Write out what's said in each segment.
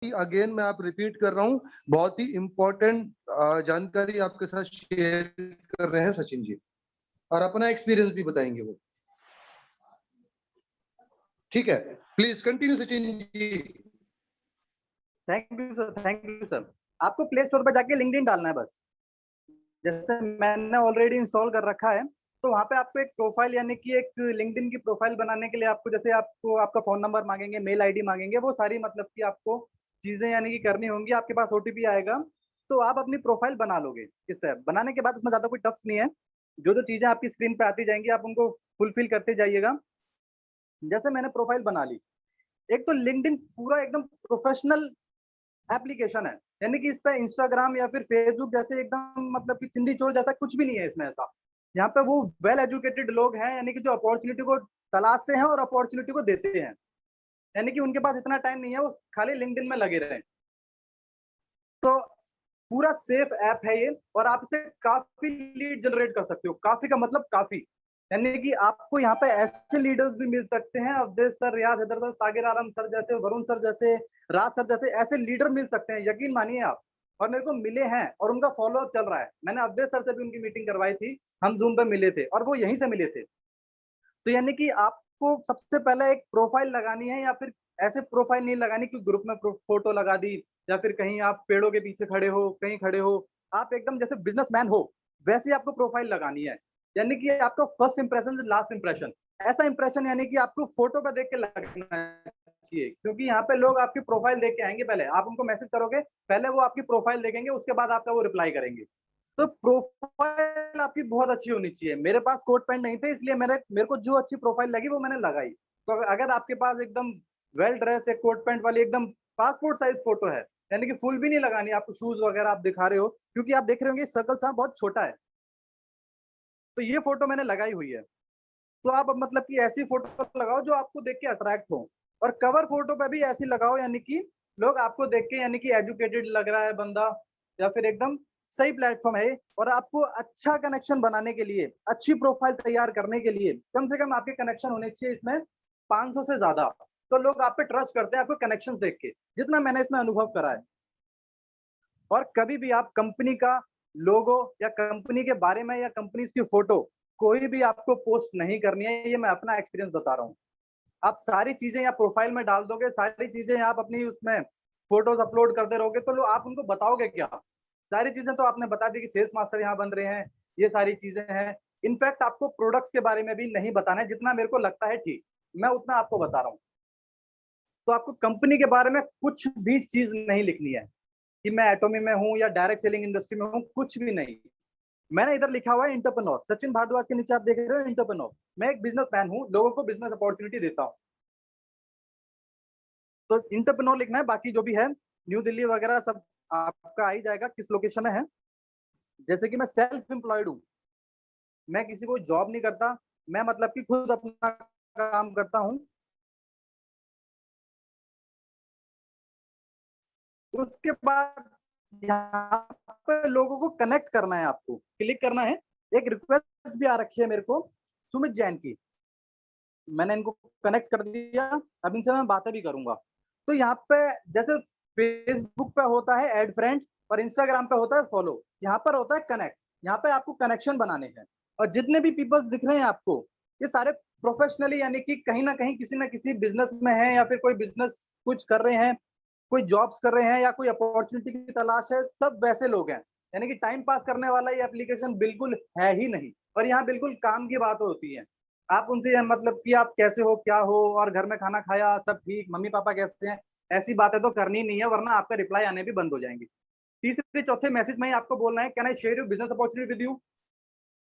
Again मैं आप repeat कर रहा हूँ, बहुत ही इम्पोर्टेंट जानकारी आपके साथ शेयर कर रहे हैं सचिन जी, और अपना एक्सपीरियंस भी बताएंगे वो। ठीक है, please continue Sachin ji. Thank you sir, thank you sir. आपको प्ले स्टोर पर जाके लिंक्डइन डालना है बस। जैसे मैंने ऑलरेडी इंस्टॉल कर रखा है, तो वहाँ पे आपको एक प्रोफाइल यानी कि एक लिंक्डइन की प्रोफाइल बनाने के लिए आपको जैसे आपको आपका फोन नंबर मांगेंगे, मेल आईडी मांगेंगे, वो सारी मतलब कि आपको चीजें यानी कि करनी होंगी। आपके पास ओटीपी आएगा, तो आप अपनी प्रोफाइल बना लोगे। इस तरह बनाने के बाद उसमें ज्यादा कोई टफ नहीं है। जो जो चीजें आपकी स्क्रीन पे आती जाएंगी, आप उनको फुलफिल करते जाइएगा। जैसे मैंने प्रोफाइल बना ली, एक तो लिंक्डइन पूरा एकदम प्रोफेशनल एप्लीकेशन है, यानी कि इस पे इंस्टाग्राम या फिर फेसबुक जैसे एकदम मतलब कि चिंदी चोर जैसा कुछ भी नहीं है इसमें ऐसा। यहाँ पे वो वेल एजुकेटेड लोग हैं, यानी कि जो अपॉर्चुनिटी को तलाशते हैं और अपॉर्चुनिटी को देते हैं, यानी कि उनके पास इतना टाइम नहीं है वो खाली लिंक्डइन में लगे रहे। तो पूरा सेफ ऐप है ये, और आप इसे काफी लीड जनरेट कर सकते हो। काफी का मतलब काफी, यानी कि आपको यहाँ पे ऐसे लीडर्स भी मिल सकते हैं, अवधेश सर, रियाज हैदर सर, सागिर आलम सर जैसे, वरुण सर जैसे, राज सर जैसे ऐसे लीडर मिल सकते हैं, यकीन मानिए आप। और मेरे को मिले हैं और उनका फॉलोअप चल रहा है। मैंने अवधेश सर से भी उनकी मीटिंग करवाई थी, हम जूम पे मिले थे और वो यहीं से मिले थे। तो यानी कि आपको सबसे पहले एक प्रोफाइल लगानी है, या फिर ऐसे प्रोफाइल नहीं लगानी कि ग्रुप में फोटो लगा दी, या फिर कहीं आप पेड़ों के पीछे खड़े हो, कहीं खड़े हो, आप एकदम जैसे बिजनेसमैन हो वैसे आपको प्रोफाइल लगानी है। यानी कि आपका first impression is last impression. ऐसा इंप्रेशन यानी कि आपको फोटो पे देख के लगना चाहिए, क्योंकि यहाँ पे लोग आपकी प्रोफाइल देख के आएंगे। पहले आप उनको मैसेज करोगे, पहले वो आपकी प्रोफाइल देखेंगे, उसके बाद आपका वो रिप्लाई करेंगे। तो प्रोफाइल आपकी बहुत अच्छी होनी चाहिए। मेरे पास कोट पैंट नहीं थे, इसलिए मेरे को जो अच्छी प्रोफाइल लगी वो मैंने लगाई। तो अगर आपके पास एकदम वेल ड्रेस एक कोट पैंट वाली एकदम पासपोर्ट साइज फोटो है, यानी कि फुल भी नहीं लगानी, आपको शूज वगैरह आप दिखा रहे हो, क्योंकि आप देख रहे होंगे सर्कल सा बहुत छोटा है। तो ये फोटो मैंने लगाई हुई है। तो आप मतलब कि ऐसी फोटो लगाओ जो आपको देख के अट्रैक्ट हो, और कवर फोटो पे भी ऐसी लगाओ यानी कि लोग आपको देख के यानी कि एजुकेटेड लग रहा है बंदा, या फिर एकदम सही प्लेटफॉर्म है। और आपको अच्छा कनेक्शन बनाने के लिए, अच्छी प्रोफाइल तैयार करने के लिए कम से कम आपके कनेक्शन होने चाहिए इसमें 500 से ज्यादा। तो लोग आप पे ट्रस्ट करते हैं आपको कनेक्शन देख के, जितना मैंने इसमें अनुभव करा है। और कभी भी आप कंपनी का लोगो या कंपनी के बारे में या कंपनी की फोटो कोई भी आपको पोस्ट नहीं करनी है, ये मैं अपना एक्सपीरियंस बता रहा हूँ। आप सारी चीजें या प्रोफाइल में डाल दोगे, सारी चीजें आप अपनी उसमें फोटोज अपलोड करते रहोगे, तो लोग आप उनको बताओगे क्या? सारी चीजें तो आपने बता दी कि सेल्स मास्टर यहाँ बन रहे हैं, ये सारी चीजें हैं। इनफैक्ट आपको प्रोडक्ट्स के बारे में भी नहीं बताना है, जितना मेरे को लगता है ठीक मैं उतना आपको बता रहा हूँ। तो आपको कंपनी के बारे में कुछ भी चीज नहीं लिखनी है कि मैं एटोमी में हूँ या डायरेक्ट सेलिंग इंडस्ट्री में हूँ, कुछ भी नहीं। मैंने इधर लिखा हुआ है इंटरप्रेन्योर, सचिन भारद्वाज के नीचे आप देख रहे हो इंटरप्रेन्योर। मैं एक बिजनेसमैन हूँ, लोगों को बिजनेस अपॉर्चुनिटी देता हूँ। तो इंटरप्रेन्योर लिखना है, बाकी जो भी है न्यू दिल्ली वगैरह सब आपका आ ही जाएगा किस लोकेशन में है। जैसे कि मैं सेल्फ एम्प्लॉयड हूँ, मैं किसी को जॉब नहीं करता, मैं मतलब कि खुद अपना काम करता हूँ। उसके बाद यहाँ पे लोगों को कनेक्ट करना है, आपको क्लिक करना है। एक रिक्वेस्ट भी आ रखी है मेरे को सुमित जैन की, मैंने इनको कनेक्ट कर दिया। अब इनसे मैं बातें भी करूंगा। तो यहाँ पे जैसे फेसबुक पे होता है ऐड फ्रेंड और इंस्टाग्राम पे होता है फॉलो, यहाँ पर होता है कनेक्ट। यहाँ पे आपको कनेक्शन बनाने हैं, और जितने भी पीपल्स दिख रहे हैं आपको, ये सारे प्रोफेशनली यानी कि कहीं ना कहीं किसी ना किसी बिजनेस में है, या फिर कोई बिजनेस कुछ कर रहे हैं, कोई जॉब्स कर रहे हैं, या कोई अपॉर्चुनिटी की तलाश है। सब वैसे लोग हैं, यानी कि टाइम पास करने वाला ये एप्लीकेशन बिल्कुल है ही नहीं। और यहाँ बिल्कुल काम की बात होती है। आप उनसे मतलब कि आप कैसे हो, क्या हो, और घर में खाना खाया, सब ठीक, मम्मी पापा कैसे हैं, ऐसी बातें तो करनी नहीं है, वरना आपका रिप्लाई आने भी बंद हो जाएंगे। तीसरे चौथे मैसेज में ही आपको बोलना है can I share you business opportunity with you.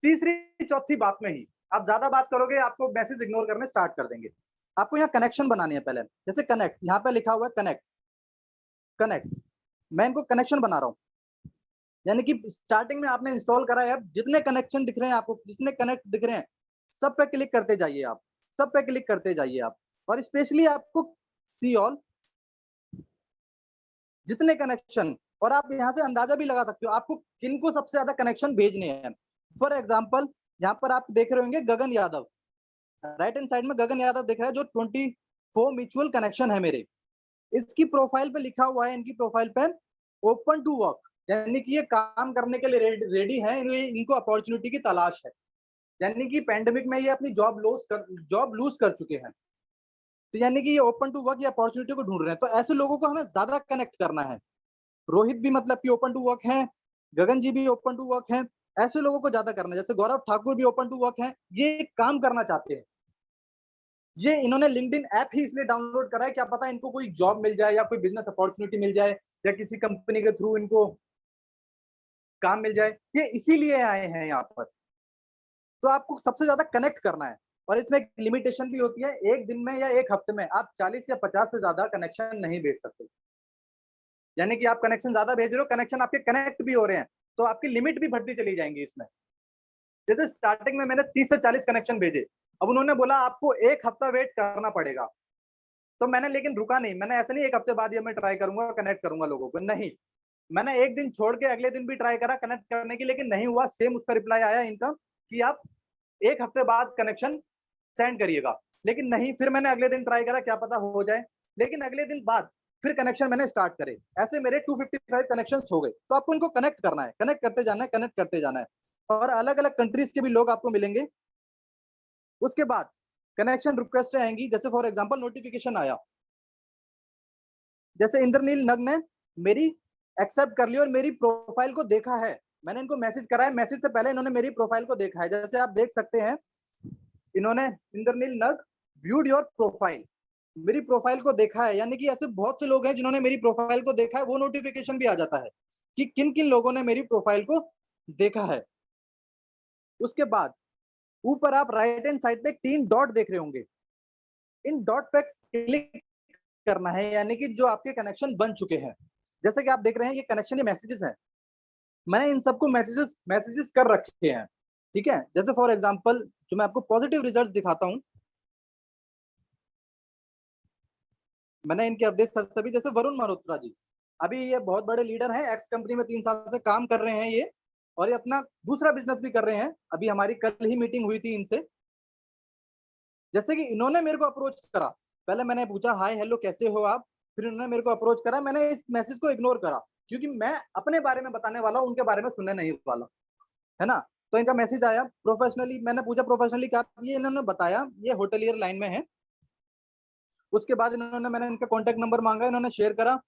तीसरी चौथी बात में ही आप ज्यादा बात करोगे, आपको मैसेज इग्नोर करने स्टार्ट कर देंगे। आपको यहाँ कनेक्शन बनानी है पहले। जैसे कनेक्ट, यहाँ पे लिखा हुआ है कनेक्ट, कनेक्ट, मैं इनको कनेक्शन बना रहा हूँ। यानी कि स्टार्टिंग में आपने इंस्टॉल करा है, जितने कनेक्शन दिख रहे हैं आपको, जितने कनेक्ट दिख रहे हैं, सब पे क्लिक करते जाइए आप, सब पे क्लिक करते जाइए आप। और स्पेशली आपको सी ऑल, जितने कनेक्शन, और आप यहाँ से अंदाजा भी लगा सकते हो आपको किनको सबसे ज्यादा कनेक्शन भेजने हैं। फॉर एग्जाम्पल यहाँ पर आप देख रहे होंगे गगन यादव, राइट हैंड साइड में गगन यादव दिख रहा है, जो 24 म्यूचुअल कनेक्शन है मेरे। इसकी प्रोफाइल पे लिखा हुआ है, इनकी प्रोफाइल पे ओपन टू वर्क, यानी कि ये काम करने के लिए रेडी है, इनको अपॉर्चुनिटी की तलाश है। यानी कि पैंडेमिक में ये अपनी जॉब लूज कर चुके हैं, तो यानी कि ये ओपन टू वर्क या अपॉर्चुनिटी को ढूंढ रहे हैं। तो ऐसे लोगों को हमें ज्यादा कनेक्ट करना है। रोहित भी मतलब कि ओपन टू वर्क है, गगन जी भी ओपन टू वर्क है, ऐसे लोगों को ज्यादा करना है। जैसे गौरव ठाकुर भी ओपन टू वर्क है, ये काम करना चाहते हैं। ये इन्होंने लिंक्डइन ऐप ही इसलिए डाउनलोड करा है, क्या पता इनको कोई जॉब मिल जाए या कोई बिजनेस अपॉर्चुनिटी मिल जाए या किसी कंपनी के थ्रू इनको काम मिल जाए, ये इसीलिए आए हैं यहाँ पर। तो आपको सबसे ज्यादा कनेक्ट करना है, और इसमें एक लिमिटेशन भी होती है, एक दिन में या एक हफ्ते में आप 40 या 50 से ज्यादा कनेक्शन नहीं भेज सकते। यानी कि आप कनेक्शन ज्यादा भेज रहे हो, कनेक्शन आपके कनेक्ट भी हो रहे हैं, तो आपकी लिमिट भी बढ़ती चली जाएंगी इसमें। जैसे स्टार्टिंग में मैंने 30 से 40 कनेक्शन भेजे, अब उन्होंने बोला आपको एक हफ्ता वेट करना पड़ेगा, तो मैंने लेकिन रुका नहीं। मैंने ऐसे नहीं एक हफ्ते बाद ये मैं ट्राई करूंगा कनेक्ट करूंगा लोगों को, नहीं, मैंने एक दिन छोड़ के अगले दिन भी ट्राई करा कनेक्ट करने की, लेकिन नहीं हुआ। सेम उसका रिप्लाई आया इनका कि आप एक हफ्ते बाद कनेक्शन सेंड करिएगा, लेकिन नहीं। फिर मैंने अगले दिन ट्राई करा, क्या पता हो जाए, लेकिन अगले दिन बाद फिर कनेक्शन मैंने स्टार्ट करे। ऐसे मेरे 255 कनेक्शन हो गए। तो आपको इनको कनेक्ट करना है, कनेक्ट करते जाना है, कनेक्ट करते जाना है, और अलग अलग कंट्रीज के भी लोग आपको मिलेंगे। उसके बाद कनेक्शन रिक्वेस्ट आएंगी, जैसे फॉर एग्जांपल नोटिफिकेशन आया, जैसे इंद्रनील नग ने मेरी एक्सेप्ट कर ली और मेरी प्रोफाइल को देखा है, मैंने इनको मैसेज करा है, मैसेज से पहले इन्होंने मेरी प्रोफाइल को देखा है। जैसे आप देख सकते हैं, इन्होंने इंद्रनील नग व्यूड योर प्रोफाइल, मेरी प्रोफाइल को देखा है। यानी कि ऐसे बहुत से लोग हैं जिन्होंने मेरी प्रोफाइल को देखा है, वो नोटिफिकेशन भी आ जाता है कि किन किन लोगों ने मेरी प्रोफाइल को देखा है। उसके बाद ऊपर आप राइट हैंड साइड पे 3 डॉट देख रहे होंगे, इन डॉट पे क्लिक करना है, यानी कि जो आपके कनेक्शन बन चुके हैं। जैसे कि आप देख रहे हैं ये कनेक्शन, ये मैसेजेस हैं, मैंने इन सबको मैसेजेस मैसेजेस कर रखे हैं, ठीक है। जैसे फॉर एग्जांपल जो मैं आपको पॉजिटिव रिजल्ट्स दिखाता हूं, मैंने इनके अपडेट सर सभी, जैसे वरुण मल्होत्रा जी, अभी ये बहुत बड़े लीडर हैं, एक्स कंपनी में 3 साल से काम कर रहे हैं ये, और ये अपना दूसरा बिजनेस भी कर रहे हैं। अभी हमारी कल ही मीटिंग हुई थी इनसे। जैसे कि इन्होंने मेरे को अप्रोच करा, पहले मैंने पूछा हाय हेलो कैसे हो आप, फिर इन्होंने मेरे को अप्रोच करा, मैंने इस मैसेज को इग्नोर करा, क्योंकि मैं अपने बारे में बताने वाला हूं, उनके बारे में सुनने नहीं वाला, है ना। तो इनका मैसेज आया प्रोफेशनली, मैंने पूछा प्रोफेशनली क्या, ये इन्होंने बताया ये होटलियर लाइन में है। उसके बाद मैंने इनका कॉन्टेक्ट नंबर मांगा, इन्होंने शेयर करा।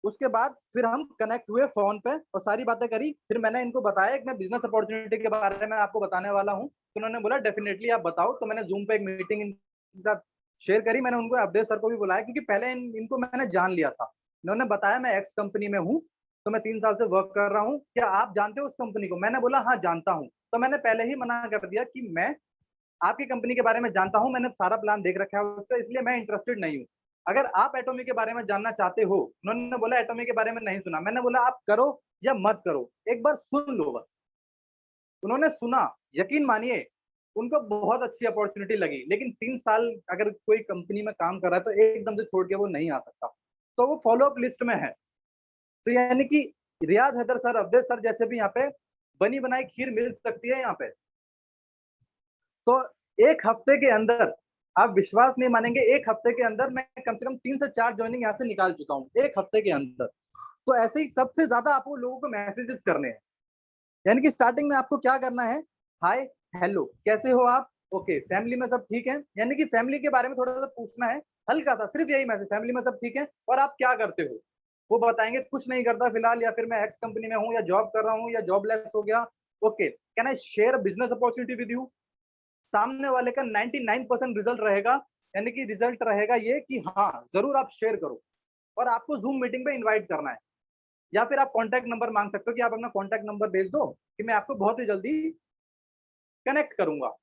उसके बाद फिर हम कनेक्ट हुए फोन पे और सारी बातें करी। फिर मैंने इनको बताया कि मैं बिजनेस अपॉर्चुनिटी के बारे में आपको बताने वाला हूँ, तो उन्होंने बोला डेफिनेटली आप बताओ। तो मैंने जूम पे एक मीटिंग इनके साथ शेयर करी। मैंने उनको अपडेट सर को भी बुलाया, क्योंकि पहले इनको मैंने जान लिया था। इन्होंने बताया मैं एक्स कंपनी में हूँ, तो मैं 3 साल से वर्क कर रहा हूँ, क्या आप जानते हो उस कंपनी को? मैंने बोला हाँ जानता हूँ। तो मैंने पहले ही मना कर दिया कि मैं आपकी कंपनी के बारे में जानता हूं, मैंने सारा प्लान देख रखा है उसका, इसलिए मैं इंटरेस्टेड नहीं हूं। अगर आप एटोमी के बारे में जानना चाहते हो, उन्होंने बोला एटोमी के बारे में नहीं सुना। मैंने बोला आप करो या मत करो, एक बार सुन लो बस। उन्होंने सुना, यकीन मानिए उनको बहुत अच्छी अपॉर्चुनिटी लगी। लेकिन 3 साल अगर कोई कंपनी में काम कर रहा है तो एकदम से छोड़ के वो नहीं आ सकता, तो वो फॉलो अप लिस्ट में है। तो यानी कि रियाज हैदर सर, अवधेश सर जैसे भी यहाँ पे बनी बनाई खीर मिल सकती है यहाँ पे। तो एक हफ्ते के अंदर, आप विश्वास नहीं मानेंगे, एक हफ्ते के अंदर मैं कम से कम 3 से 4 ज्वाइनिंग यहाँ से निकाल चुका हूँ, एक हफ्ते के अंदर। तो ऐसे ही सबसे ज्यादा आपको लोगों को मैसेजेस करने हैं। यानी कि स्टार्टिंग में आपको क्या करना है, हाय हेलो कैसे हो आप, ओके फैमिली में सब ठीक है, यानी कि फैमिली के बारे में थोड़ा सा पूछना है, हल्का सा, सिर्फ यही मैसेज, फैमिली में सब ठीक है और आप क्या करते हो। वो बताएंगे कुछ नहीं करता फिलहाल, या फिर मैं एक्स कंपनी में हूँ, या जॉब कर रहा हूँ, या जॉबलेस हो गया। Okay, can I share business opportunity with you. सामने वाले का 99% रिजल्ट रहेगा, यानी कि रिजल्ट रहेगा ये कि हाँ जरूर आप शेयर करो। और आपको जूम मीटिंग पे इनवाइट करना है, या फिर आप कॉन्टैक्ट नंबर मांग सकते हो कि आप अपना कॉन्टैक्ट नंबर भेज दो कि मैं आपको बहुत ही जल्दी कनेक्ट करूंगा।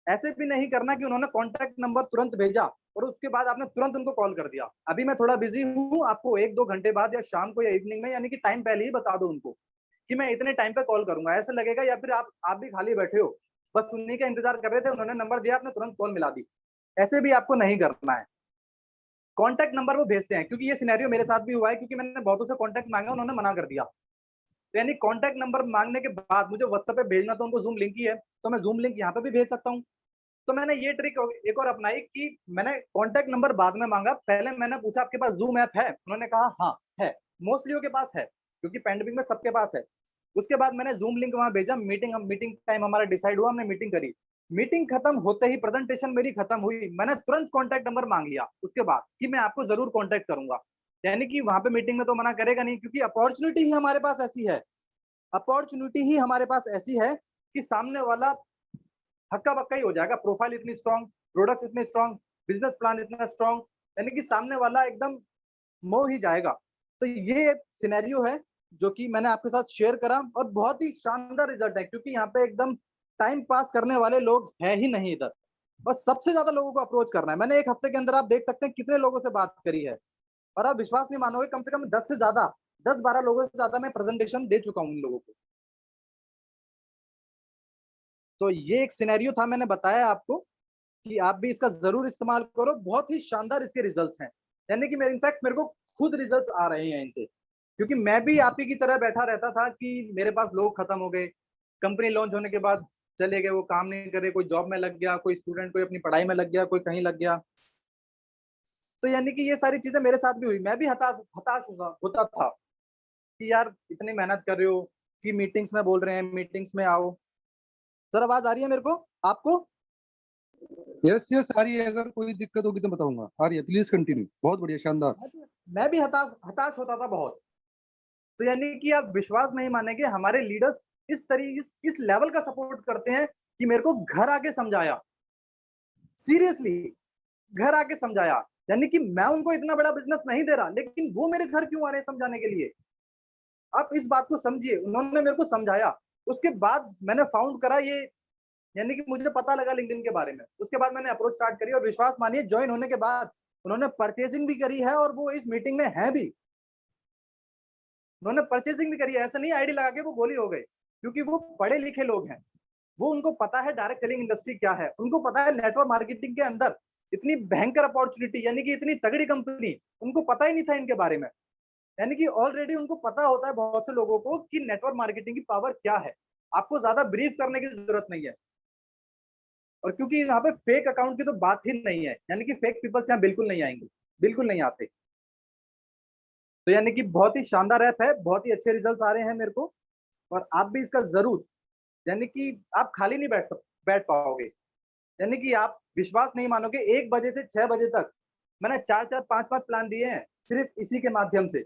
ऐसे भी नहीं करना कि उन्होंने कॉन्टैक्ट नंबर तुरंत भेजा और उसके बाद आपने तुरंत उनको कॉल कर दिया, अभी मैं थोड़ा बिजी हूँ, आपको 1-2 घंटे बाद या शाम को या इवनिंग में, यानी कि टाइम पहले ही बता दो उनको कि मैं इतने टाइम पे कॉल करूंगा। ऐसे लगेगा या फिर आप भी खाली बैठे हो, बस उन्हीं का इंतजार कर रहे थे, उन्होंने नंबर दिया, आपने तुरंत कॉल मिला दी। ऐसे भी आपको नहीं करना है। कॉन्टैक्ट नंबर वो भेजते हैं, क्योंकि ये सिनेरियो मेरे साथ भी हुआ है, क्योंकि मैंने बहुतों से कॉन्टैक्ट मांगा, उन्होंने मना कर दिया। तो यानी कॉन्टैक्ट नंबर मांगने के बाद मुझे व्हाट्सएप पे भेजना, तो उनको जूम लिंक ही है, तो मैं जूम लिंक यहाँ पे भी भेज सकता हूँ। तो मैंने ये ट्रिक एक और अपनाई कि मैंने कॉन्टेक्ट नंबर बाद में मांगा, पहले मैंने पूछा आपके पास जूम ऐप है? उन्होंने कहा हाँ है, मोस्टली के पास है क्योंकि पैंडेमिक में सबके पास है। उसके बाद मैंने जूम लिंक वहां भेजा, मीटिंग टाइम हमारा डिसाइड हुआ, हमने मीटिंग करी। मीटिंग खत्म होते ही प्रेजेंटेशन मेरी खत्म हुई, मैंने तुरंत कॉन्टेक्ट नंबर मांग लिया उसके बाद कि मैं आपको जरूर कॉन्टेक्ट करूंगा। यानी कि वहां पे मीटिंग में तो मना करेगा नहीं, क्योंकि अपॉर्चुनिटी ही हमारे पास ऐसी है, अपॉर्चुनिटी ही हमारे पास ऐसी है कि सामने वाला हक्का बक्का ही हो जाएगा। प्रोफाइल इतनी स्ट्रांग, प्रोडक्ट्स इतने स्ट्रांग, बिजनेस प्लान इतना स्ट्रांग, यानी कि सामने वाला एकदम मोह ही जाएगा। तो ये सिनेरियो है जो कि मैंने आपके साथ शेयर करा, और बहुत ही शानदार रिजल्ट है क्योंकि यहाँ पे एकदम टाइम पास करने वाले लोग हैं ही नहीं इधर, और सबसे ज्यादा लोगों को अप्रोच करना है। मैंने एक हफ्ते के अंदर आप देख सकते हैं कितने लोगों से बात करी है, और आप विश्वास नहीं मानोगे, कम से कम 10 से ज्यादा, 10-12 लोगों से ज्यादा मैं प्रेजेंटेशन दे चुका हूँ उन लोगों को। तो ये एक सिनेरियो था, मैंने बताया आपको कि आप भी इसका जरूर इस्तेमाल करो, बहुत ही शानदार इसके रिजल्ट्स हैं। यानी कि मेरे इनफैक्ट मेरे को खुद रिजल्ट्स आ रहे हैं इनसे, क्योंकि मैं भी आप ही की तरह बैठा रहता था कि मेरे पास लोग खत्म हो गए, कंपनी लॉन्च होने के बाद चले गए, वो काम नहीं करे, कोई जॉब में लग गया, कोई स्टूडेंट कोई अपनी पढ़ाई में लग गया, कोई कहीं लग गया। तो यानी कि ये सारी चीजें मेरे साथ भी हुई, मैं भी हताश हताश होता था कि यार इतनी मेहनत कर रहे हो, कि मीटिंग्स में बोल रहे हैं मीटिंग्स में आओ। सर आवाज आ रही है मेरे को, आपको? यस यस, आ रही है। अगर कोई दिक्कत होगी तो बताऊंगा। आ रही है, प्लीज कंटिन्यू। बहुत बढ़िया, शानदार। मैं भी हताश हताश होता था बहुत। तो यानी कि आप विश्वास नहीं मानेंगे, हमारे लीडर्स इस लेवल का सपोर्ट करते हैं कि मेरे को घर आके समझाया, सीरियसली घर आके समझाया। यानी कि मैं उनको इतना बड़ा बिजनेस नहीं दे रहा, लेकिन वो मेरे घर क्यों आ रहे हैं समझाने के लिए? आप इस बात को समझिए, उन्होंने मेरे को समझाया। उसके बाद मैंने फाउंड करा ये, यानी कि मुझे पता लगा लिंक्डइन के बारे में, उसके बाद मैंने अप्रोच स्टार्ट करी, और विश्वास मानिए ज्वाइन होने के बाद उन्होंने परचेसिंग भी करी है, और वो इस मीटिंग में है भी। उन्होंने परचेसिंग भी करी है, ऐसा नहीं आईडी लगा के वो गोली हो गए, क्योंकि वो पढ़े लिखे लोग हैं। वो उनको पता है डायरेक्ट सेलिंग इंडस्ट्री क्या है, उनको पता है नेटवर्क मार्केटिंग के अंदर इतनी भयंकर अपॉर्चुनिटी, यानी कि इतनी तगड़ी कंपनी, उनको पता ही नहीं था इनके बारे में। यानी कि ऑलरेडी उनको पता होता है बहुत से लोगों को कि नेटवर्क मार्केटिंग की पावर क्या है, आपको ज्यादा ब्रीफ करने की जरूरत नहीं है। और क्योंकि यहाँ पे फेक अकाउंट की तो बात ही नहीं है, यानी कि फेक पीपल्स यहाँ बिल्कुल नहीं आएंगे, बिल्कुल नहीं आते। तो यानी कि बहुत ही शानदार ऐप है, बहुत ही अच्छे रिजल्ट आ रहे हैं मेरे को, और आप भी इसका जरूर, यानी कि आप खाली नहीं बैठ पाओगे। यानी कि आप विश्वास नहीं मानोगे, 1 बजे से 6 बजे तक मैंने 4-4 5-5 प्लान दिए हैं सिर्फ इसी के माध्यम से।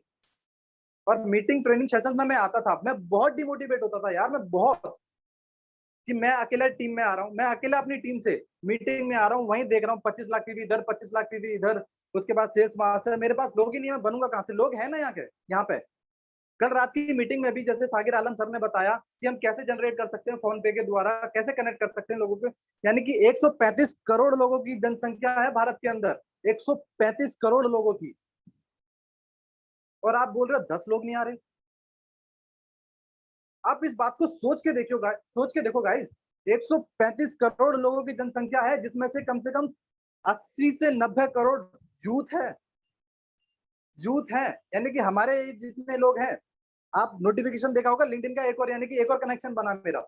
और मीटिंग ट्रेनिंग सेशंस में मैं आता था, मैं बहुत डिमोटिवेट होता था यार, मैं बहुत, कि मैं अकेला टीम में आ रहा हूँ, मैं अकेला अपनी टीम से मीटिंग में आ रहा हूँ, वहीं देख रहा हूँ 25 लाख पीवी इधर, 25 लाख पीवी इधर, उसके बाद सेल्स मास्टर, मेरे पास लोग ही नहीं है, मैं बनूंगा कहाँ से? लोग है ना यहाँ पे। कल रात की मीटिंग में भी जैसे सागिर आलम सर ने बताया कि हम कैसे जनरेट कर सकते हैं फोन पे के द्वारा, कैसे कनेक्ट कर सकते हैं लोगों को। यानी कि 135 करोड़ लोगों की जनसंख्या है भारत के अंदर, 135 करोड़ लोगों की, और आप बोल रहे हो 10 लोग नहीं आ रहे। आप इस बात को सोच के देखो गाइस, 135 करोड़ लोगों की जनसंख्या है, जिसमें से कम 80 से 90 करोड़ यूथ है, यूथ है। यानी कि हमारे जितने लोग हैं, आप नोटिफिकेशन देखा होगा लिंक्डइन का, एक और यानी कि एक और कनेक्शन बना मेरा,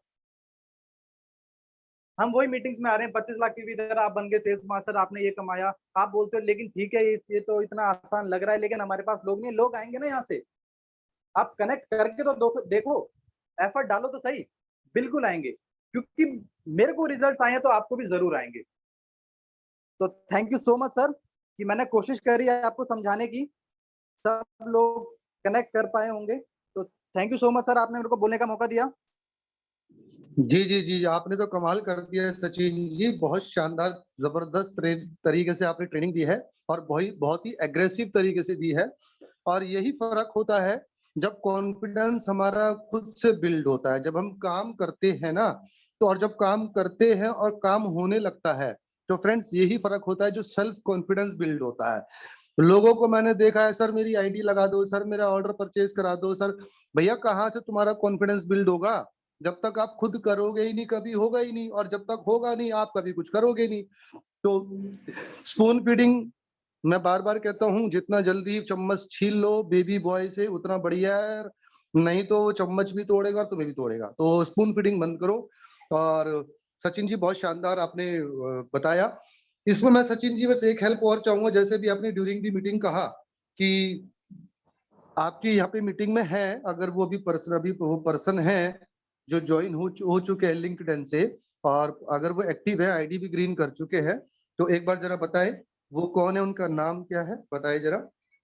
हम वही मीटिंग्स में आ रहे हैं, 25 लाख की भी इधर आप बन गए सेल्स मास्टर, आपने ये कमाया। आप बोलते हो लेकिन ठीक है, ये तो इतना आसान लग रहा है, लेकिन हमारे पास लोग नहीं, लोग आएंगे ना यहाँ से। आप कनेक्ट करके तो देखो, एफर्ट डालो तो सही, बिल्कुल आएंगे, क्योंकि मेरे को रिजल्ट्स आए हैं तो आपको भी जरूर आएंगे। तो thank you so much sir, कि मैंने कोशिश करी है आपको समझाने की, सब लोग कनेक्ट कर पाए होंगे। तो thank you so much sir, आपने मेरे को बोलने का मौका दिया। जी जी जी, आपने तो कमाल कर दिया है सचिन जी। बहुत शानदार, जबरदस्त तरीके से आपने ट्रेनिंग दी है, और बहुत बहुत ही एग्रेसिव तरीके से दी है। और यही फर्क होता है जब कॉन्फिडेंस हमारा खुद से बिल्ड होता है, जब हम काम करते हैं ना। तो और जब काम करते हैं और काम होने लगता है, तो फ्रेंड्स यही फर्क होता है, जो सेल्फ कॉन्फिडेंस बिल्ड होता है। लोगों को मैंने देखा है, सर मेरी आईडी लगा दो, सर मेरा ऑर्डर परचेज करा दो। सर भैया, कहाँ से तुम्हारा कॉन्फिडेंस बिल्ड होगा? जब तक आप खुद करोगे ही नहीं, कभी होगा ही नहीं। और जब तक होगा नहीं, आप कभी कुछ करोगे नहीं। तो स्पून फीडिंग, मैं बार बार कहता हूँ, जितना जल्दी चम्मच छीन लो बेबी बॉय से उतना बढ़िया है, नहीं तो वो चम्मच भी तोड़ेगा और तुम्हें भी तोड़ेगा। तो स्पून फीडिंग बंद करो। और सचिन जी बहुत शानदार आपने बताया। इसमें मैं सचिन जी बस एक हेल्प और चाहूंगा, जैसे भी आपने ड्यूरिंग दी मीटिंग कहा कि आपकी यहाँ पे मीटिंग में है, अगर वो भी पर्सन अभी वो पर्सन है जो ज्वाइन हो चुके हैं लिंक्डइन से, और अगर वो एक्टिव है, आईडी भी ग्रीन कर चुके हैं, तो एक बार जरा बताएं वो कौन है, उनका नाम क्या है, बताइए जरा।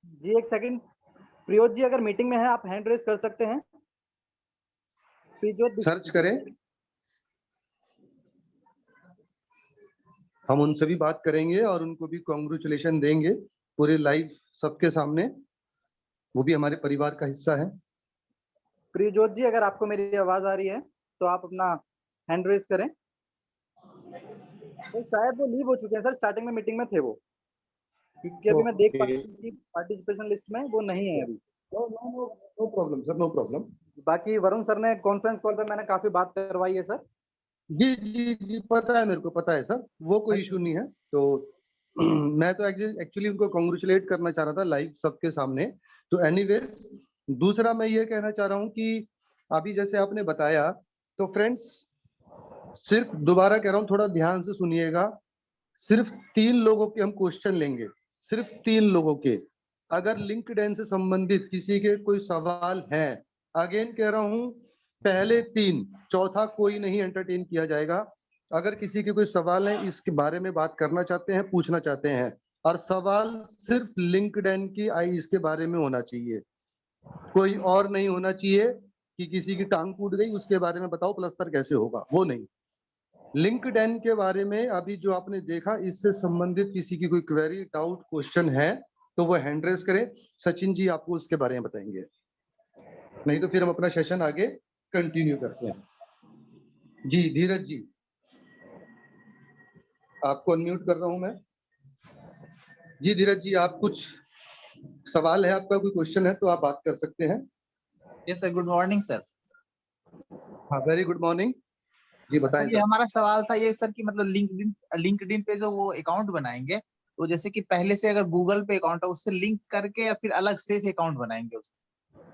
जी एक सेकंड, प्रियोत जी अगर मीटिंग में है आप हैंड रेज कर सकते हैं। प्रियोत सर्च करें, हम उनसे भी बात करेंगे और उनको भी कॉन्ग्रेचुलेशन देंगे पूरे लाइव सबके सामने, वो भी हमारे परिवार का हिस्सा है। प्रियोत जी अगर आपको मेरी आवाज आ रही है तो आप अपना हैंड रेज करें। तो शायद वो लीव हो चुके हैं सर, स्टार्टिंग में मीटिंग में थे वो, क्योंकि अभी मैं देख पा ओके, रहा हूं कि पार्टिसिपेशन लिस्ट में वो नहीं है अभी। No problem sir, no problem. बाकी वरुण सर ने कॉन्फ्रेंस कॉल पे मैंने काफी बात करवाई है सर। जी जी जी, पता है, मेरे को पता है सर, वो हाँ कोई इशू जी। नहीं है। तो मैं तो एक्चुअली उनको कॉन्ग्रेचुलेट करना चाह रहा था लाइव सबके सामने। तो एनीवेज, दूसरा मैं ये कहना चाह रहा हूँ कि अभी जैसे आपने बताया, तो फ्रेंड्स सिर्फ दोबारा कह रहा हूँ, थोड़ा ध्यान से सुनिएगा। सिर्फ 3 लोगों के हम क्वेश्चन लेंगे, सिर्फ 3 लोगों के। अगर लिंक्डइन से संबंधित किसी के कोई सवाल है, अगेन कह रहा हूं, पहले 3, चौथा कोई नहीं एंटरटेन किया जाएगा। अगर किसी के कोई सवाल है, इसके बारे में बात करना चाहते हैं, पूछना चाहते हैं, और सवाल सिर्फ लिंक्डइन की आई इसके बारे में होना चाहिए, कोई और नहीं होना चाहिए कि किसी की टांग टूट गई उसके बारे में बताओ प्लस्तर कैसे होगा, वो नहीं। लिंक्डइन के बारे में अभी जो आपने देखा, इससे संबंधित किसी की कोई क्वेरी, डाउट, क्वेश्चन है तो वो हैंड रेस करें, सचिन जी आपको उसके बारे में बताएंगे, नहीं तो फिर हम अपना सेशन आगे कंटिन्यू करते हैं। जी धीरज जी, आपको अनम्यूट कर रहा हूं मैं। जी धीरज जी, आप कुछ सवाल है आपका, कोई क्वेश्चन है तो आप बात कर सकते हैं। Yes sir, good morning sir. हाँ, वेरी गुड मॉर्निंग। जी बताएं सर ये सर। हमारा सवाल था ये सर कि मतलब लिंक्डइन पे जो वो अकाउंट बनाएंगे, तो जैसे कि पहले से अगर गूगल पे अकाउंट है उससे लिंक करके या फिर अलग से अकाउंट बनाएंगे उससे?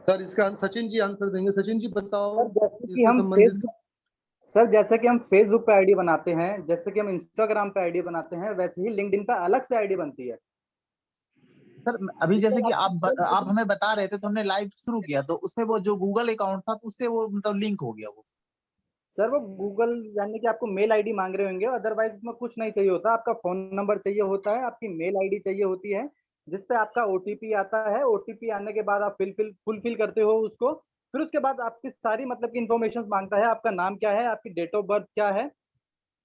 सर इसका सचिन जी आंसर देंगे, सचिन जी बताओ सर जैसे कि इससे हम संबंधित। फेसबुक सर जैसे कि हम फेसबुक पे आईडी बनाते हैं, जैसे कि हम इंस्टाग्राम पे आईडी बनाते हैं, वैसे ही लिंक्डइन पे अलग से आईडी बनती है। सर अभी जैसे कि आप सर हमें बता रहे थे तो हमने लाइव शुरू किया, तो उसमें वो जो गूगल अकाउंट था तो उससे वो मतलब लिंक हो गया वो। वो गूगल यानी कि आपको मेल आईडी मांग रहे होंगे, अदरवाइज इसमें कुछ नहीं चाहिए होता, आपका फोन नंबर चाहिए होता है, आपकी मेल आईडी चाहिए होती है, जिसपे आपका ओटीपी आता है। ओटीपी आने के बाद आप फुलफिल करते हो उसको। फिर उसके बाद आपकी सारी मतलब की इन्फॉर्मेशन मांगता है, आपका नाम क्या है, आपकी डेट ऑफ बर्थ क्या है,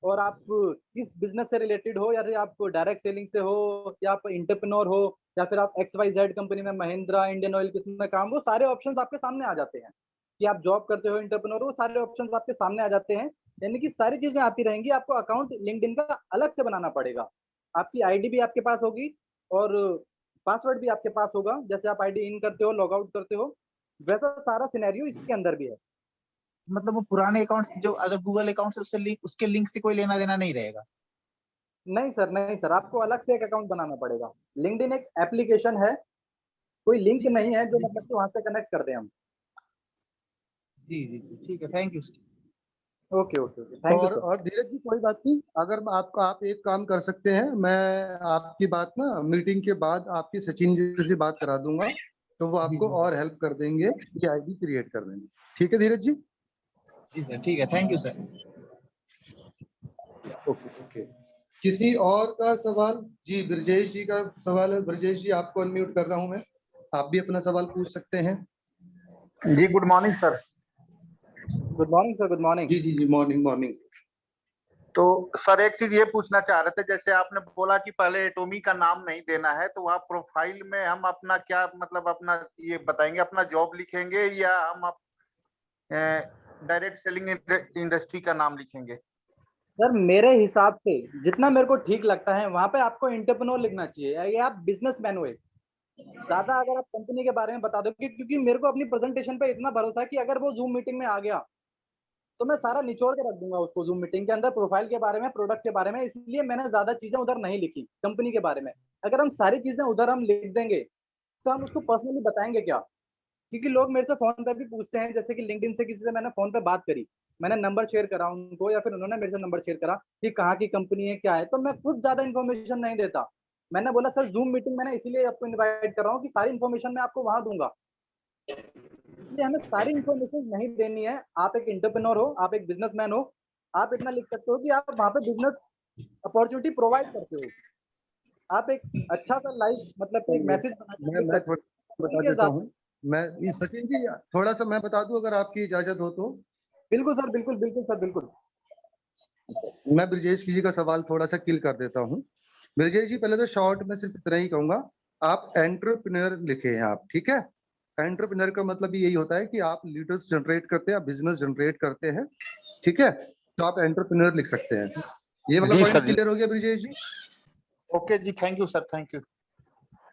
और आप किस बिजनेस से रिलेटेड हो, या फिर आप डायरेक्ट सेलिंग से हो, या आप इंटरप्रेन्योर हो, या फिर आप XYZ कंपनी में, महिंद्रा, इंडियन ऑयल किसमें काम, वो सारे ऑप्शंस आपके सामने आ जाते हैं। कि आप जॉब करते हो, इंटरप्रेन्योर, वो सारे ऑप्शंस आपके सामने आ जाते हैं। यानी कि सारी चीजें आती रहेंगी। आपको अकाउंट लिंक्डइन का अलग से बनाना पड़ेगा। आपकी आईडी भी आपके पास होगी और पासवर्ड भी आपके पास होगा। जैसे आप आईडी इन करते हो, लॉग आउट करते हो, वैसा सारा सिनेरियो इसके अंदर भी है। मतलब वो पुराने अकाउंट जो अगर गूगल अकाउंट से उससे लिंक, उसके लिंक से कोई लेना देना नहीं रहेगा? नहीं सर, नहीं सर, आपको अलग से एक अकाउंट बनाना पड़ेगा। लिंक्डइन एक एप्लीकेशन है, कोई लिंक जी नहीं है जो जी मतलब कि वहां से कनेक्ट कर दें हम। जी जी जी, ठीक है, thank you sir. Okay okay okay, thank you sir. और धीरज जी कोई बात नहीं, अगर आपका आप एक काम कर सकते हैं, मैं आपकी बात ना मीटिंग के बाद आपकी सचिन जी से बात करा दूंगा, तो वो जी आपको जी और हेल्प कर देंगे, ये आईडी क्रिएट कर देंगे। ठीक है धीरज जी। जी सर, ठीक है, thank you sir. Okay okay, किसी और का सवाल? जी ब्रजेश जी का सवाल है, ब्रजेश जी आपको अनम्यूट कर रहा हूं मैं, आप भी अपना सवाल पूछ सकते हैं। जी good morning sir. Good morning sir, good morning. जी जी जी, मॉर्निंग मॉर्निंग। तो सर एक चीज ये पूछना चाह रहे थे, जैसे आपने बोला कि पहले एटोमी का नाम नहीं देना है, तो वहाँ प्रोफाइल में हम अपना क्या मतलब अपना ये बताएंगे, अपना जॉब लिखेंगे या हम डायरेक्ट सेलिंग इंडस्ट्री का नाम लिखेंगे? सर मेरे हिसाब से जितना मेरे को ठीक लगता है, वहां पे आपको एंटरप्रेन्योर लिखना चाहिए, या आप बिजनेसमैन हो। ज्यादा अगर आप कंपनी के बारे में बता दो, क्योंकि मेरे को अपनी प्रेजेंटेशन पे इतना भरोसा है कि अगर वो जूम मीटिंग में आ गया तो मैं सारा निचोड़ के रख दूंगा उसको जूम मीटिंग के अंदर, प्रोफाइल के बारे में, प्रोडक्ट के बारे में। इसलिए मैंने ज्यादा चीजें उधर नहीं लिखी कंपनी के बारे में। अगर हम सारी चीजें उधर हम लिख देंगे तो हम उसको पर्सनली बताएंगे क्या? क्योंकि लोग मेरे से फोन पे भी पूछते हैं, जैसे कि लिंक्डइन से किसी से मैंने फोन पे बात करी, मैंने नंबर शेयर करा उनको या फिर उन्होंने मेरे से नंबर शेयर करा कि कहाँ की कंपनी है क्या है, तो मैं खुद ज्यादा इन्फॉर्मेशन नहीं देता। मैंने बोला सर जूम मीटिंग मैंने इसीलिए आपको इन्वाइट कर रहा हूँ कि सारी इन्फॉर्मेशन मैं आपको वहां दूंगा, इसलिए हमें सारी इन्फॉर्मेशन नहीं देनी है। आप एक एंटरप्रेन्योर हो, आप एक बिजनेसमैन हो, आप इतना लिख सकते हो कि आप वहां पे बिजनेस अपॉर्चुनिटी प्रोवाइड करते हो, आप एक अच्छा सा लाइव मतलब एक मैसेज बना के लिख मैं सकते थोड़ा बता हो। देता हूँ। मैं ये सचिन जी थोड़ा सा मैं बता दूं अगर आपकी इजाजत हो तो। बिल्कुल सर, बिल्कुल बिल्कुल सर, बिल्कुल। मैं ब्रजेश जी का सवाल थोड़ा सा किल कर देता हूँ। ब्रजेश जी पहले तो शॉर्ट में सिर्फ इतना ही कहूंगा, आप एंटरप्रेन्योर लिखे हैं आप, ठीक है। एंटरप्रेन्योर का मतलब यही होता है कि आप लीडर्स जनरेट करते हैं, आप बिजनेस जनरेट करते हैं, ठीक है। तो आप एंटरप्रेन्योर लिख सकते हैं। ये वाला जी पॉइंट सर जी। क्लियर हो गया ब्रजेश जी? ओके जी, thank you sir, thank you.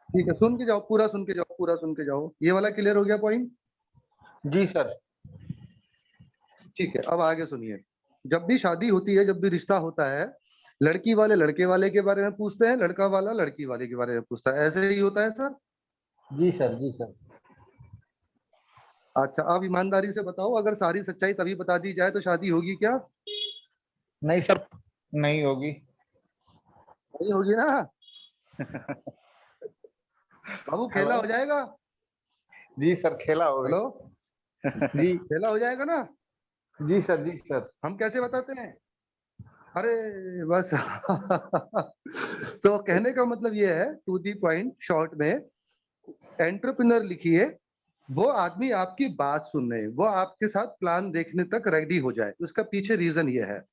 ठीक है, सुन के जाओ, पूरा सुन के जाओ, पूरा सुन के जाओ। ये वाला क्लियर हो गया पॉइंट? जी सर। ठीक है, अब आगे सुनिए। जब भी शादी होती है, जब भी रिश्ता होता है, लड़की वाले लड़के वाले के बारे में पूछते हैं, लड़का वाला लड़की वाले के बारे में पूछता है, ऐसे ही होता है सर? जी सर, जी सर। अच्छा, अब ईमानदारी से बताओ, अगर सारी सच्चाई तभी बता दी जाए तो शादी होगी क्या? नहीं सर, नहीं होगी। नहीं होगी ना बाबू, खेला हेलो। हो जाएगा। जी सर, खेला होगा। हेलो, जी। खेला हो जाएगा ना? जी सर, जी सर। हम कैसे बताते हैं? अरे बस तो कहने का मतलब ये है, टू दी पॉइंट शॉर्ट में, एंटरप्रेन्योर लिखिए वो आदमी आपकी बात सुनने, वो आपके साथ प्लान देखने तक रेडी हो जाए। उसका पीछे रीजन ये है,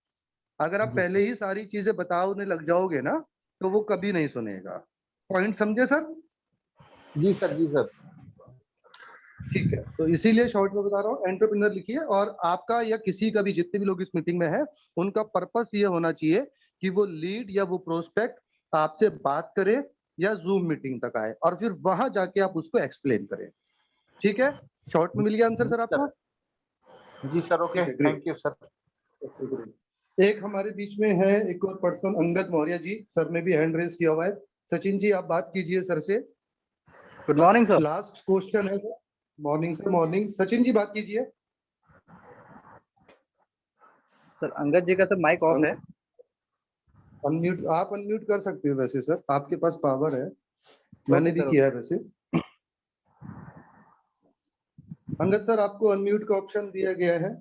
अगर आप जी पहले ही सारी चीजें बताने लग जाओगे ना तो वो कभी नहीं सुनेगा। पॉइंट समझे सर? जी सर, जी सर। ठीक है, तो इसीलिए शॉर्ट में बता रहा हूँ, एंटरप्रेन्योर लिखिए। और आपका या किसी का भी, जितने भी लोग इस मीटिंग में है, उनका पर्पस ये होना चाहिए कि वो लीड या वो प्रोस्पेक्ट आपसे बात करे या जूम मीटिंग तक आए और फिर वहां जाके आप उसको एक्सप्लेन करें। ठीक है, शॉर्ट में मिल गया आंसर जी सर आपका? जी सर, ओके, ठीक है, ग्रेट। Thank you sir. एक हमारे बीच में है एक और पर्सन, अंगद मौर्य जी, सर ने भी हैंड रेज किया हुआ है। सचिन जी आप बात कीजिए सर से। Good morning sir. Last question है sir. Morning sir, morning. Sachin ji बात कीजिए। सर अंगद जी का तो माइक ऑफ है। अनम्यूट, आप अनम्यूट कर सकते हो वैसे सर, आपके पास पावर है, मैंने ओके भी सर, किया है वैसे। अंगद सर आपको अनम्यूट का ऑप्शन दिया गया है।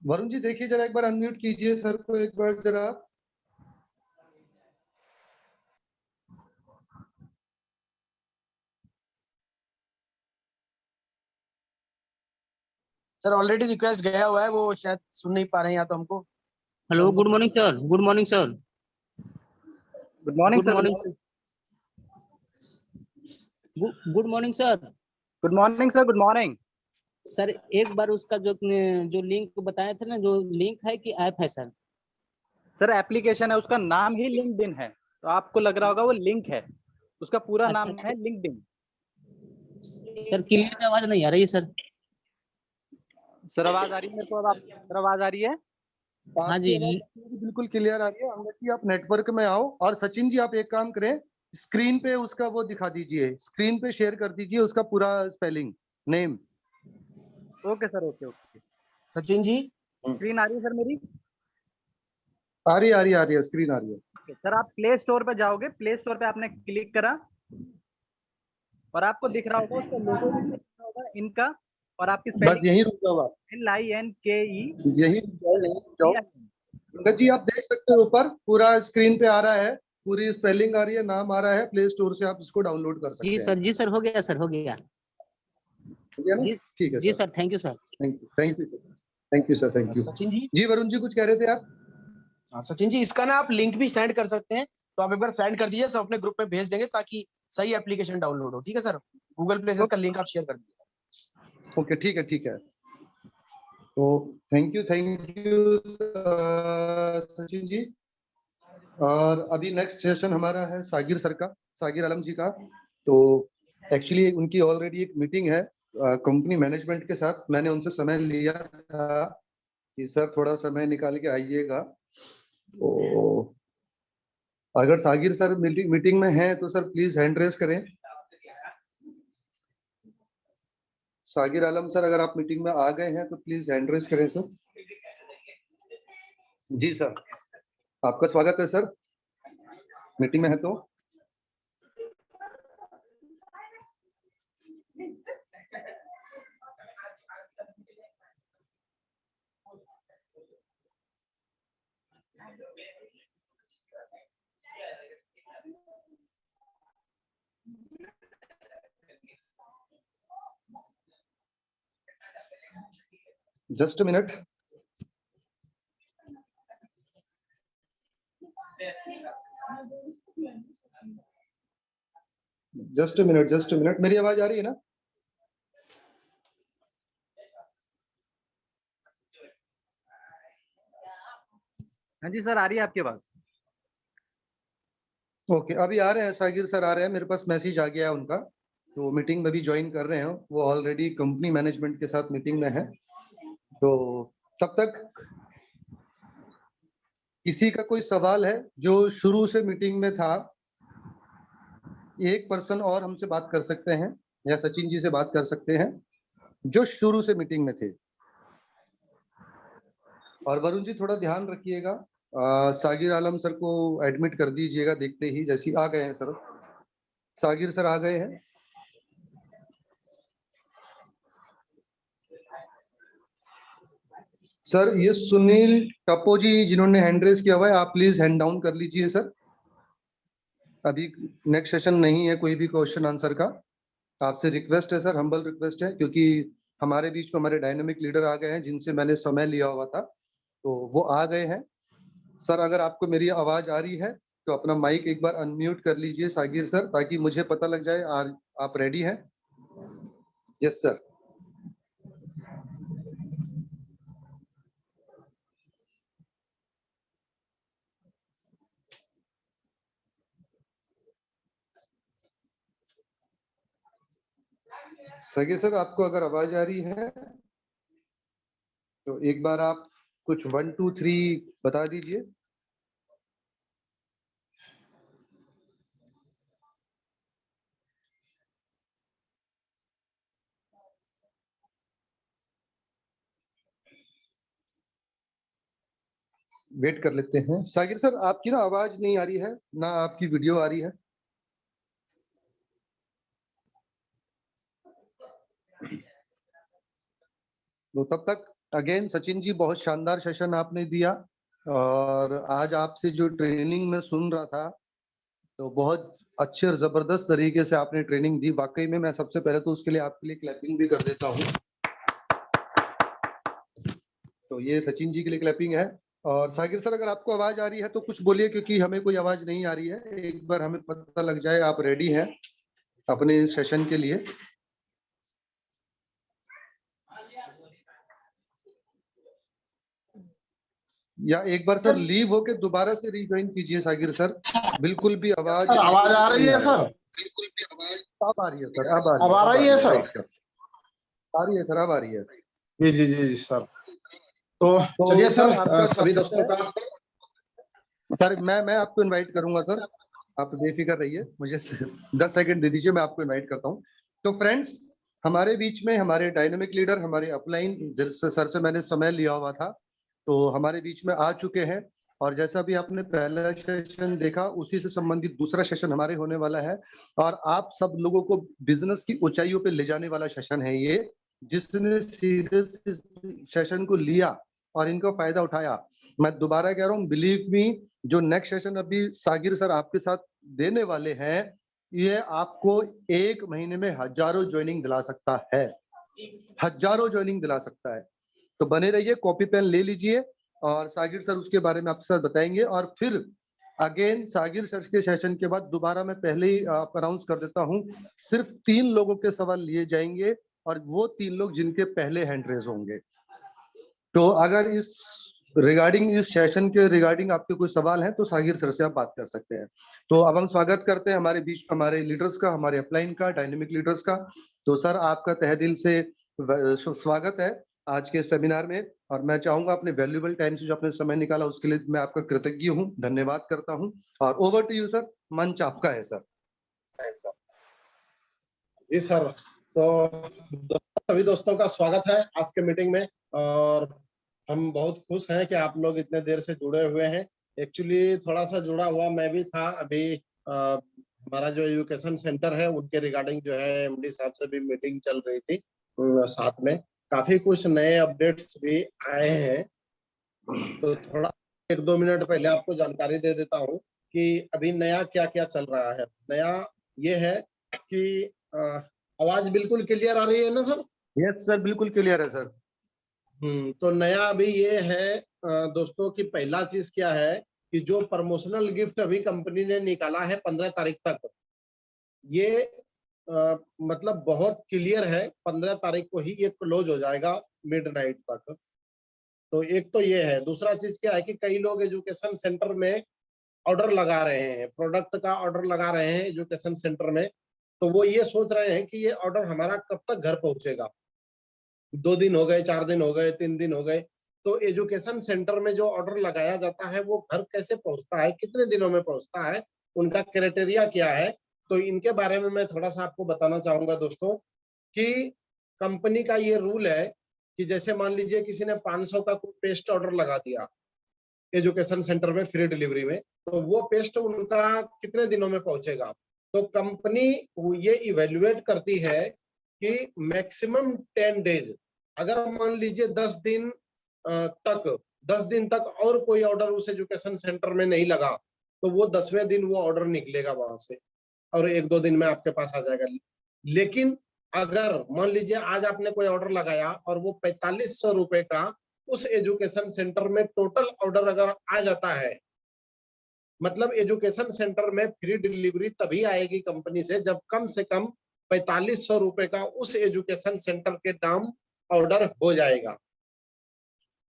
वरुण जी देखिए जरा, एक बार अनम्यूट कीजिए सर को एक बार जरा। सर ऑलरेडी रिक्वेस्ट गया हुआ है, वो शायद सुन नहीं पा रहे हैं या तो हमको। Hello, good morning sir. Good morning sir. Good morning good sir. Morning. Good morning sir. Good morning sir, good morning. Sir एक बार उसका जो जो लिंक बताए थे ना, जो लिंक है कि ऐप है सर? सर एप्लीकेशन है, उसका नाम ही लिंक्डइन है, तो आपको लग रहा होगा वो लिंक है, उसका पूरा अच्छा नाम है लिंक्डइन। सर, क्लियर आवाज नहीं आ रही है सर। सर आवाज आ रही है मेरे को, अब आप सर आवाज आ रही है? हाँ आपकी जी। आवाज मुझे बिल्कुल क्लियर आ रही है। अंगद जी आप नेटवर्क में आओ, और सचिन जी आप एक काम करें, स्क्रीन पे उसका वो दिखा दीजिए, स्क्रीन पे शेयर कर दीजिए उसका पूरा spelling name. Okay sir, okay okay. Sachin ji. Screen आ रही है सर मेरी? आ रही आ रही आ रही है, स्क्रीन आ रही है। सर आप प्ले स्टोर पे जाओगे, प्ले स्टोर पे आपने क्लिक करा और आपको दिख रहा होगा उसका लोगो भी दिख रहा होगा इनका, और आपकी बस स्पेलिंग यही रुक जाओ आप, LINKE। यही रुक जाओ, यही रुक जाओ। अंगद जी आप देख सकते हो ऊपर पूरा स्क्रीन पे आ रहा है, पूरी स्पेलिंग आ रही है, नाम आ रहा है, प्ले स्टोर से आप इसको डाउनलोड कर जी सकते हैं। सर, जी सर, हो गया सर, हो गया। ठीक है ना? जी ठीक है जी sir, sir, thank you sir. Thank you, thank you, thank you sir, thank you. Sachin ji. जी वरुण जी कुछ कह रहे थे आप? हाँ सचिन जी, इसका ना आप लिंक भी सेंड कर सकते हैं, तो आप एक बार सेंड कर दीजिए, सब अपने ग्रुप में भेज देंगे ताकि सही एप्लीकेशन डाउनलोड हो। ठीक है सर, गूगल प्ले से इसका लिंक आप शेयर कर दीजिए। ओके ठीक है, ठीक है। तो थैंक यू सचिन जी। और अभी नेक्स्ट सेशन हमारा है सागिर सर का, सागिर आलम जी का। तो एक्चुअली उनकी ऑलरेडी एक मीटिंग है, कंपनी मैनेजमेंट के साथ मैंने उनसे समय लिया था कि सर थोड़ा समय निकाल के आइएगा। तो अगर सागिर सर मीटिंग में हैं तो सर प्लीज हैंड रेस करें। सागिर आलम सर अगर आप मीटिंग में आ गए हैं तो प्लीज हैंड रेस करें सर। जी सर, आपका स्वागत है सर, मीटिंग में है तो। Just a minute. Just a minute, मेरी आवाज आ रही है ना? हाँ जी सर, आ रही है आपकी आवाज। ओके, अभी आ रहे हैं, सागिर सर आ रहे हैं, मेरे पास मैसेज आ गया है उनका, तो मीटिंग में भी ज्वाइन कर रहे हैं। वो ऑलरेडी कंपनी मैनेजमेंट के साथ मीटिंग में है। तो तब तक किसी का कोई सवाल है जो शुरू से मीटिंग में था? एक पर्सन और हमसे बात कर सकते हैं या सचिन जी से बात कर सकते हैं जो शुरू से मीटिंग में थे। और वरुण जी थोड़ा ध्यान रखिएगा, सागिर आलम सर को एडमिट कर दीजिएगा देखते ही, जैसे आ गए हैं सर। सागिर सर आ गए हैं। सर ये सुनील टप्पो जी जिन्होंने हैंड रेस किया हुआ है, आप प्लीज हैंड डाउन कर लीजिए सर। अभी नेक्स्ट सेशन नहीं है कोई भी क्वेश्चन आंसर का। आपसे रिक्वेस्ट है सर, हम्बल रिक्वेस्ट है, क्योंकि हमारे बीच में हमारे डायनामिक लीडर आ गए हैं जिनसे मैंने समय लिया हुआ था, तो वो आ गए हैं। सर अगर आपको मेरी आवाज आ रही है तो अपना माइक एक बार अनम्यूट कर लीजिए सागिर सर, ताकि मुझे पता लग जाए आप रेडी हैं। Yes sir. सागिर सर आपको अगर आवाज आ रही है तो एक बार आप कुछ 1 2 3 बता दीजिए। वेट कर लेते हैं। सागिर सर आपकी ना आवाज नहीं आ रही है, ना आपकी वीडियो आ रही है। तो तब तक अगेन सचिन जी बहुत शानदार सेशन आपने दिया, और आज आपसे जो ट्रेनिंग में सुन रहा था तो बहुत अच्छे और जबरदस्त तरीके से आपने ट्रेनिंग दी। वाकई में मैं सबसे पहले तो उसके लिए आपके लिए क्लैपिंग भी कर देता हूँ। तो ये सचिन जी के लिए क्लैपिंग है। और सागिर सर अगर आपको आवाज आ रही है तो कुछ बोलिए, क्योंकि हमें कोई आवाज नहीं आ रही है, एक बार हमें पता लग जाए आप रेडी हैं अपने सेशन के लिए। या एक बार सर लीव होके दोबारा से रिज्वाइन कीजिए सागिर सर, बिल्कुल भी आवाज सर आवाज आ रही है सर? बिल्कुल भी आवाज अब आ रही है सर, अब अब आ रही है सर? आ रही है सर, अब आ रही है। जी जी जी सर। तो चलिए सर, सभी दोस्तों का सर मैं आपको इनवाइट करूंगा सर, आप बेफिक्र रहिए, मुझे 10 सेकंड दे दीजिए, मैं आपको इनवाइट करता हूं। तो फ्रेंड्स हमारे बीच में हमारे डायनामिक लीडर, हमारे अपलाइन जिस सर से मैंने समय लिया हुआ था, तो हमारे बीच में आ चुके हैं। और जैसा भी आपने पहला सेशन देखा उसी से संबंधित दूसरा सेशन हमारे होने वाला है, और आप सब लोगों को बिजनेस की ऊंचाइयों पे ले जाने वाला सेशन है ये। जिसने सीरियस सेशन को लिया और इनका फायदा उठाया, मैं दोबारा कह रहा हूँ, बिलीव मी, जो नेक्स्ट सेशन अभी सागिर सर आपके साथ देने वाले हैं, ये आपको 1 महीने में हजारों ज्वाइनिंग दिला सकता है, हजारों ज्वाइनिंग दिला सकता है। तो बने रहिए, कॉपी पेन ले लीजिए, और सागिर सर उसके बारे में आपके साथ बताएंगे। और फिर अगेन सागिर सर के सेशन के बाद दोबारा मैं पहले ही अनाउंस कर देता हूं, सिर्फ 3 लोगों के सवाल लिए जाएंगे, और वो 3 लोग जिनके पहले हैंड रेज होंगे। तो अगर इस रिगार्डिंग इस सेशन के रिगार्डिंग आपके कोई सवाल हैं तो सागिर सर से आप बात कर सकते हैं। तो अब हम स्वागत करते हैं हमारे बीच हमारे लीडर्स का, हमारे अपलाइन का, डायनेमिक लीडर्स का। तो सर आपका तहे दिल से स्वागत है आज के सेमिनार में, और मैं चाहूंगा अपने वैल्यूएबल टाइम से जो आपने समय निकाला उसके लिए मैं आपका कृतज्ञ हूँ, धन्यवाद करता हूँ। और ओवर टू यू सर, मंच आपका है सर। जी सर, तो सभी दोस्तों का स्वागत है आज के मीटिंग में, और हम बहुत खुश हैं कि आप लोग इतने देर से जुड़े हुए हैं। एक्चुअली थोड़ा सा जुड़ा हुआ मैं भी था अभी। हमारा जो एजुकेशन सेंटर है उनके रिगार्डिंग जो है एमडी साहब से भी मीटिंग चल रही थी, साथ में काफी कुछ नए अपडेट्स भी आए हैं। तो थोड़ा 1-2 मिनट पहले आपको जानकारी दे देता हूँ कि अभी नया क्या क्या चल रहा है। नया ये है कि आवाज बिल्कुल क्लियर आ रही है ना सर? यस सर, बिल्कुल क्लियर है सर। तो नया अभी ये है दोस्तों कि पहला चीज क्या है कि जो प्रमोशनल गिफ्ट अभी कंपनी ने निकाला है 15 तारीख तक, ये मतलब बहुत क्लियर है, 15 तारीख को ही ये क्लोज हो जाएगा मिडनाइट तक। तो एक तो ये है। दूसरा चीज क्या है कि कई लोग एजुकेशन सेंटर में ऑर्डर लगा रहे हैं, प्रोडक्ट का ऑर्डर लगा रहे हैं एजुकेशन सेंटर में। तो वो ये सोच रहे हैं कि ये ऑर्डर हमारा कब तक घर पहुंचेगा। 2 दिन हो गए, 4 दिन हो गए, 3 दिन हो गए। तो एजुकेशन सेंटर में जो ऑर्डर लगाया जाता है वो घर कैसे पहुंचता है, कितने दिनों में पहुंचता है, उनका क्राइटेरिया क्या है। तो इनके बारे में मैं थोड़ा सा आपको बताना चाहूंगा दोस्तों कि कंपनी का ये रूल है कि जैसे मान लीजिए किसी ने 500 का कोई पेस्ट ऑर्डर लगा दिया एजुकेशन सेंटर में फ्री डिलीवरी में, तो वो पेस्ट उनका कितने दिनों में पहुंचेगा। तो कंपनी ये इवेल्युएट करती है कि मैक्सिमम 10 डेज, अगर मान लीजिए 10 दिन तक और कोई ऑर्डर उस एजुकेशन सेंटर में नहीं लगा, तो वो 10वें दिन वो ऑर्डर निकलेगा वहां से और 1-2 दिन में आपके पास आ जाएगा। लेकिन अगर मान लीजिए आज आपने कोई ऑर्डर लगाया और वो 4500 रुपए का उस एजुकेशन सेंटर में टोटल ऑर्डर अगर आ जाता है, मतलब एजुकेशन सेंटर में फ्री डिलीवरी तभी आएगी कंपनी से जब कम से कम 4500 रुपए का उस एजुकेशन सेंटर के नाम ऑर्डर हो जाएगा।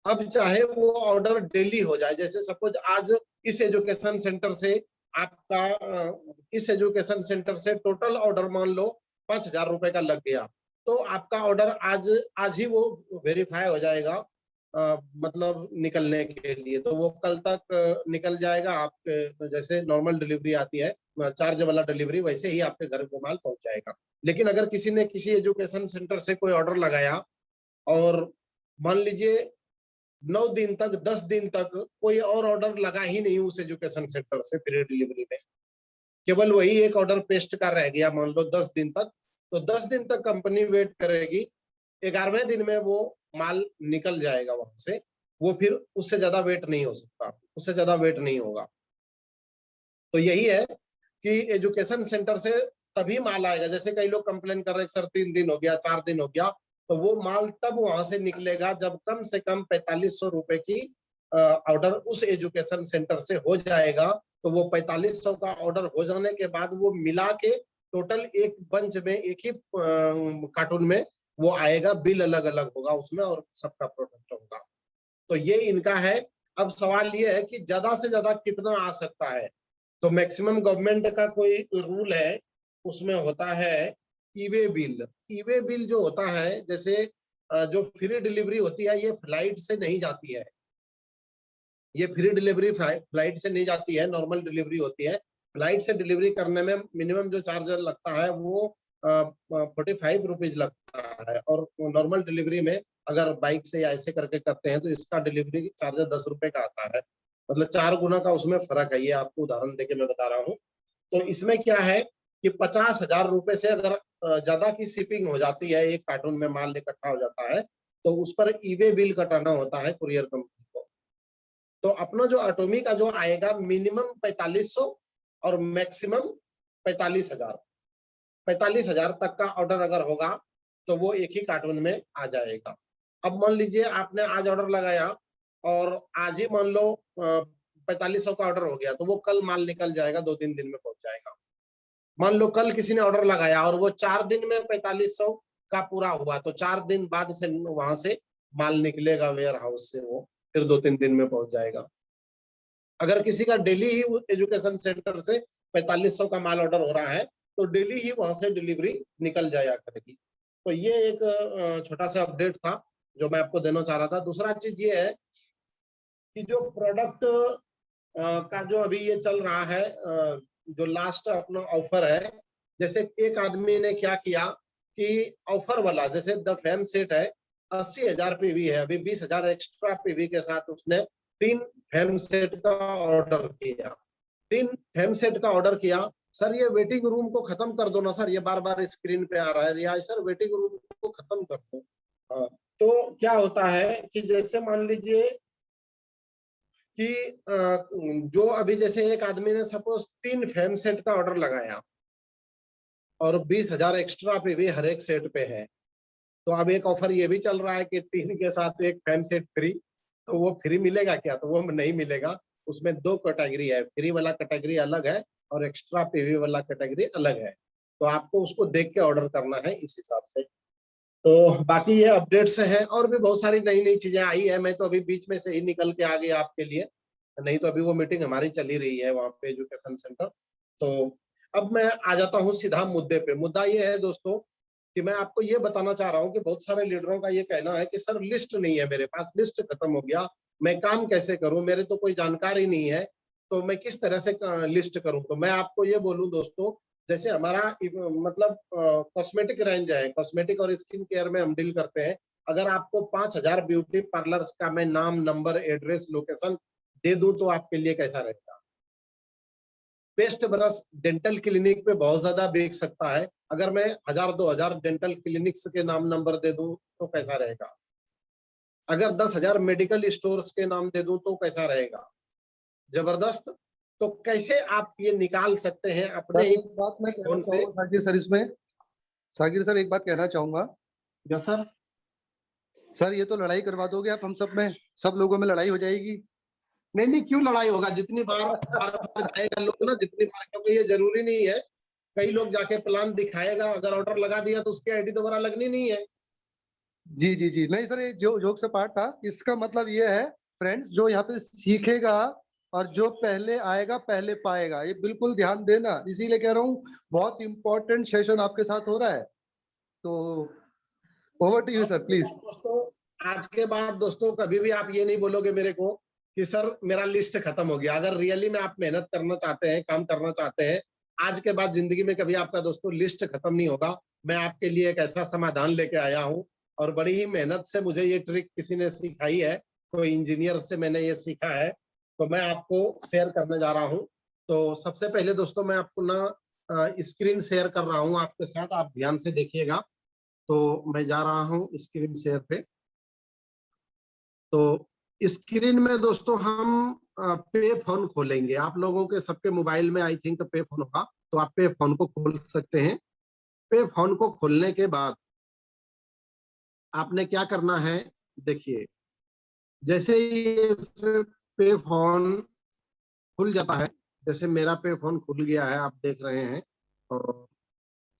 अब चाहे वो ऑर्डर डेली हो जाए, जैसे सपोज आज इस एजुकेशन सेंटर से आपका इस एजुकेशन सेंटर से टोटल ऑर्डर मान लो 5000 रुपए का लग गया, तो आपका ऑर्डर आज ही वो वेरीफाई हो जाएगा मतलब निकलने के लिए। तो वो कल तक निकल जाएगा। आप जैसे नॉर्मल डिलीवरी आती है चार्ज वाला डिलीवरी, वैसे ही आपके घर को माल पहुंच जाएगा। लेकिन अगर किसी ने किसी एजुकेशन सेंटर से कोई ऑर्डर लगाया और मान लीजिए 9 दिन तक 10 दिन तक कोई और ऑर्डर लगा ही नहीं उस एजुकेशन सेंटर से फ्री डिलीवरी में, केवल वही एक ऑर्डर पेस्ट का रह गया मान लो 10 दिन तक, तो 10 दिन तक कंपनी वेट करेगी। 11वें दिन में वो माल निकल जाएगा वहां से। वो फिर उससे ज्यादा वेट नहीं हो सकता, उससे ज्यादा वेट नहीं होगा। तो यही है कि एजुकेशन सेंटर से तभी माल आएगा। जैसे कई लोग कंप्लेन कर रहे हैं सर 3 दिन हो गया, 4 दिन हो गया, तो वो माल तब वहां से निकलेगा जब कम से कम 4500 रुपए की ऑर्डर उस एजुकेशन सेंटर से हो जाएगा। तो वो 4500 का ऑर्डर हो जाने के बाद वो मिला के टोटल एक बंच में एक ही कार्टून में वो आएगा, बिल अलग अलग होगा उसमें और सबका प्रोडक्ट होगा। तो ये इनका है। अब सवाल ये है कि ज्यादा से ज्यादा कितना आ सकता है। तो मैक्सिमम गवर्नमेंट का कोई रूल है, उसमें होता है ईवे बिल। ईवे बिल जो होता है, जैसे जो फ्री डिलीवरी होती है ये फ्लाइट से नहीं जाती है, ये फ्री डिलीवरी फ्लाइट से नहीं जाती है, नॉर्मल डिलीवरी होती है। फ्लाइट से डिलीवरी करने में मिनिमम जो चार्जर लगता है वो 45 रुपीज लगता है, और नॉर्मल डिलीवरी में अगर बाइक से या ऐसे करके करते हैं तो इसका डिलीवरी चार्जर 10 रुपए का आता है। मतलब 4 गुना का उसमें फर्क है। ये आपको उदाहरण देके मैं बता रहा हूँ। तो इसमें क्या है कि 50,000 रुपए से अगर ज्यादा की शिपिंग हो जाती है, एक कार्टून में माल इकट्ठा हो जाता है, तो उस पर ईवे बिल कटाना होता है कुरियर कंपनी को। तो अपना जो एटॉमी का जो आएगा मिनिमम 4500 और मैक्सिमम 45,000, 45,000 तक का ऑर्डर अगर होगा तो वो एक ही कार्टून में आ जाएगा। अब मान लीजिए आपने आज ऑर्डर लगाया और आज ही मान लो 4500 का ऑर्डर हो गया, तो वो कल माल निकल जाएगा, 2-3 दिन में पहुंच जाएगा। मान लो कल किसी ने ऑर्डर लगाया और वो 4 दिन में 4500 का पूरा हुआ, तो 4 दिन बाद से वहां से माल निकलेगा वेयर हाउस से वो फिर 2-3 दिन में पहुंच जाएगा। अगर किसी का डेली ही एजुकेशन सेंटर से 4500 का माल ऑर्डर हो रहा है तो डेली ही वहां से डिलीवरी निकल जाया करेगी। तो ये एक छोटा सा अपडेट था जो मैं आपको देना चाह रहा था। दूसरा चीज ये है कि जो प्रोडक्ट का जो अभी ये चल रहा है, जो लास्ट अपना ऑफर है, जैसे एक आदमी ने क्या किया कि ऑफर वाला, जैसे द फेम सेट है 80,000 पीवी है, अभी 20,000 एक्स्ट्रा पीवी के साथ उसने 3 फेम सेट का ऑर्डर किया। 3 फेम सेट का ऑर्डर किया। सर ये वेटिंग रूम को खत्म कर दो ना सर, ये बार बार स्क्रीन पे आ रहा है, या सर वेटिंग रूम को खत्म कर दो। तो क्या होता है कि जैसे मान लीजिए कि जो अभी जैसे एक आदमी ने सपोज 3 फेम सेट का ऑर्डर लगाया और 20,000 एक्स्ट्रा पे भी हर एक सेट पे है, तो अब एक ऑफर ये भी चल रहा है कि 3 के साथ एक फेम सेट फ्री। तो वो फ्री मिलेगा क्या? तो वो नहीं मिलेगा। उसमें 2 कैटेगरी है, फ्री वाला कैटेगरी अलग है और एक्स्ट्रा पीवी वाला कैटेगरी अलग है। तो आपको उसको देख के ऑर्डर करना है इस हिसाब से। तो बाकी ये अपडेट्स हैं, और भी बहुत सारी नई नई चीजें आई है। मैं तो अभी बीच में से ही निकल के आ गया आपके लिए, नहीं तो अभी वो मीटिंग हमारी चली रही है वहाँ पे एजुकेशन सेंटर। तो अब मैं आ जाता हूँ सीधा मुद्दे पे। मुद्दा ये है दोस्तों कि मैं आपको ये बताना चाह रहा हूँ कि बहुत सारे लीडरों का ये कहना है कि सर लिस्ट नहीं है मेरे पास, लिस्ट खत्म हो गया, मैं काम कैसे करूं, मेरे तो कोई जानकारी नहीं है, तो मैं किस तरह से लिस्ट करूं। तो मैं आपको ये बोलूं दोस्तों, जैसे हमारा मतलब कॉस्मेटिक रेंज है, कॉस्मेटिक और स्किन केयर में हम डील करते हैं। अगर आपको 5,000 ब्यूटी पार्लर्स का मैं नाम, नंबर, एड्रेस, लोकेशन दे दूं तो आपके लिए कैसा रहेगा? पेस्ट ब्रश डेंटल क्लिनिक पे बहुत ज्यादा बिक सकता है, अगर मैं 1,000-2,000 डेंटल क्लिनिक्स के नाम नंबर दे दूं तो कैसा रहेगा? अगर 10,000 मेडिकल स्टोर्स के नाम दे दूं तो कैसा रहेगा? जबरदस्त। तो कैसे आप ये निकाल सकते हैं अपने ही एक बात मैं कहना चाहूंगा साकिर सर, इसमें साकिर सर एक बात कहना चाहूंगा। Yes sir. सर ये तो लड़ाई करवा दोगे आप हम सब में, सब लोगों में लड़ाई हो जाएगी। नहीं नहीं, क्यों लड़ाई होगा? जितनी बार जाएगा लोग ना, जितनी बार, क्योंकि ये जरूरी नहीं है, कई लोग जाके प्लान दिखाएगा, अगर ऑर्डर लगा दिया तो उसकी आईडी दोबारा लगनी नहीं है। जी जी जी, नहीं सर ये जो जोक से पार्ट था। इसका मतलब ये है फ्रेंड्स, जो यहाँ पे सीखेगा और जो पहले आएगा पहले पाएगा, ये बिल्कुल ध्यान देना। इसीलिए कह रहा हूँ बहुत इंपॉर्टेंट सेशन आपके साथ हो रहा है। तो over to you sir please. दोस्तों आज के बाद दोस्तों कभी भी आप ये नहीं बोलोगे मेरे को कि सर मेरा लिस्ट खत्म हो गया। अगर रियली में आप मेहनत करना चाहते हैं, काम करना चाहते हैं, आज के बाद जिंदगी में कभी आपका दोस्तों लिस्ट खत्म नहीं होगा। मैं आपके लिए एक ऐसा समाधान लेके आया हूँ, और बड़ी ही मेहनत से मुझे ये ट्रिक किसी ने सिखाई है, कोई इंजीनियर से मैंने ये सीखा है, तो मैं आपको शेयर करने जा रहा हूँ। तो सबसे पहले दोस्तों मैं आपको ना स्क्रीन शेयर कर रहा हूँ आपके साथ, आप ध्यान से देखिएगा। तो मैं जा रहा हूँ स्क्रीन शेयर पे। तो स्क्रीन में दोस्तों हम पे फोन खोलेंगे। आप लोगों के सबके मोबाइल में आई थिंक पे फोन होगा, तो आप पे फोन को खोल सकते हैं। पे फोन को खोलने के बाद आपने क्या करना है, देखिए जैसे ही पे फोन खुल जाता है, जैसे मेरा पे फोन खुल गया है, आप देख रहे हैं, और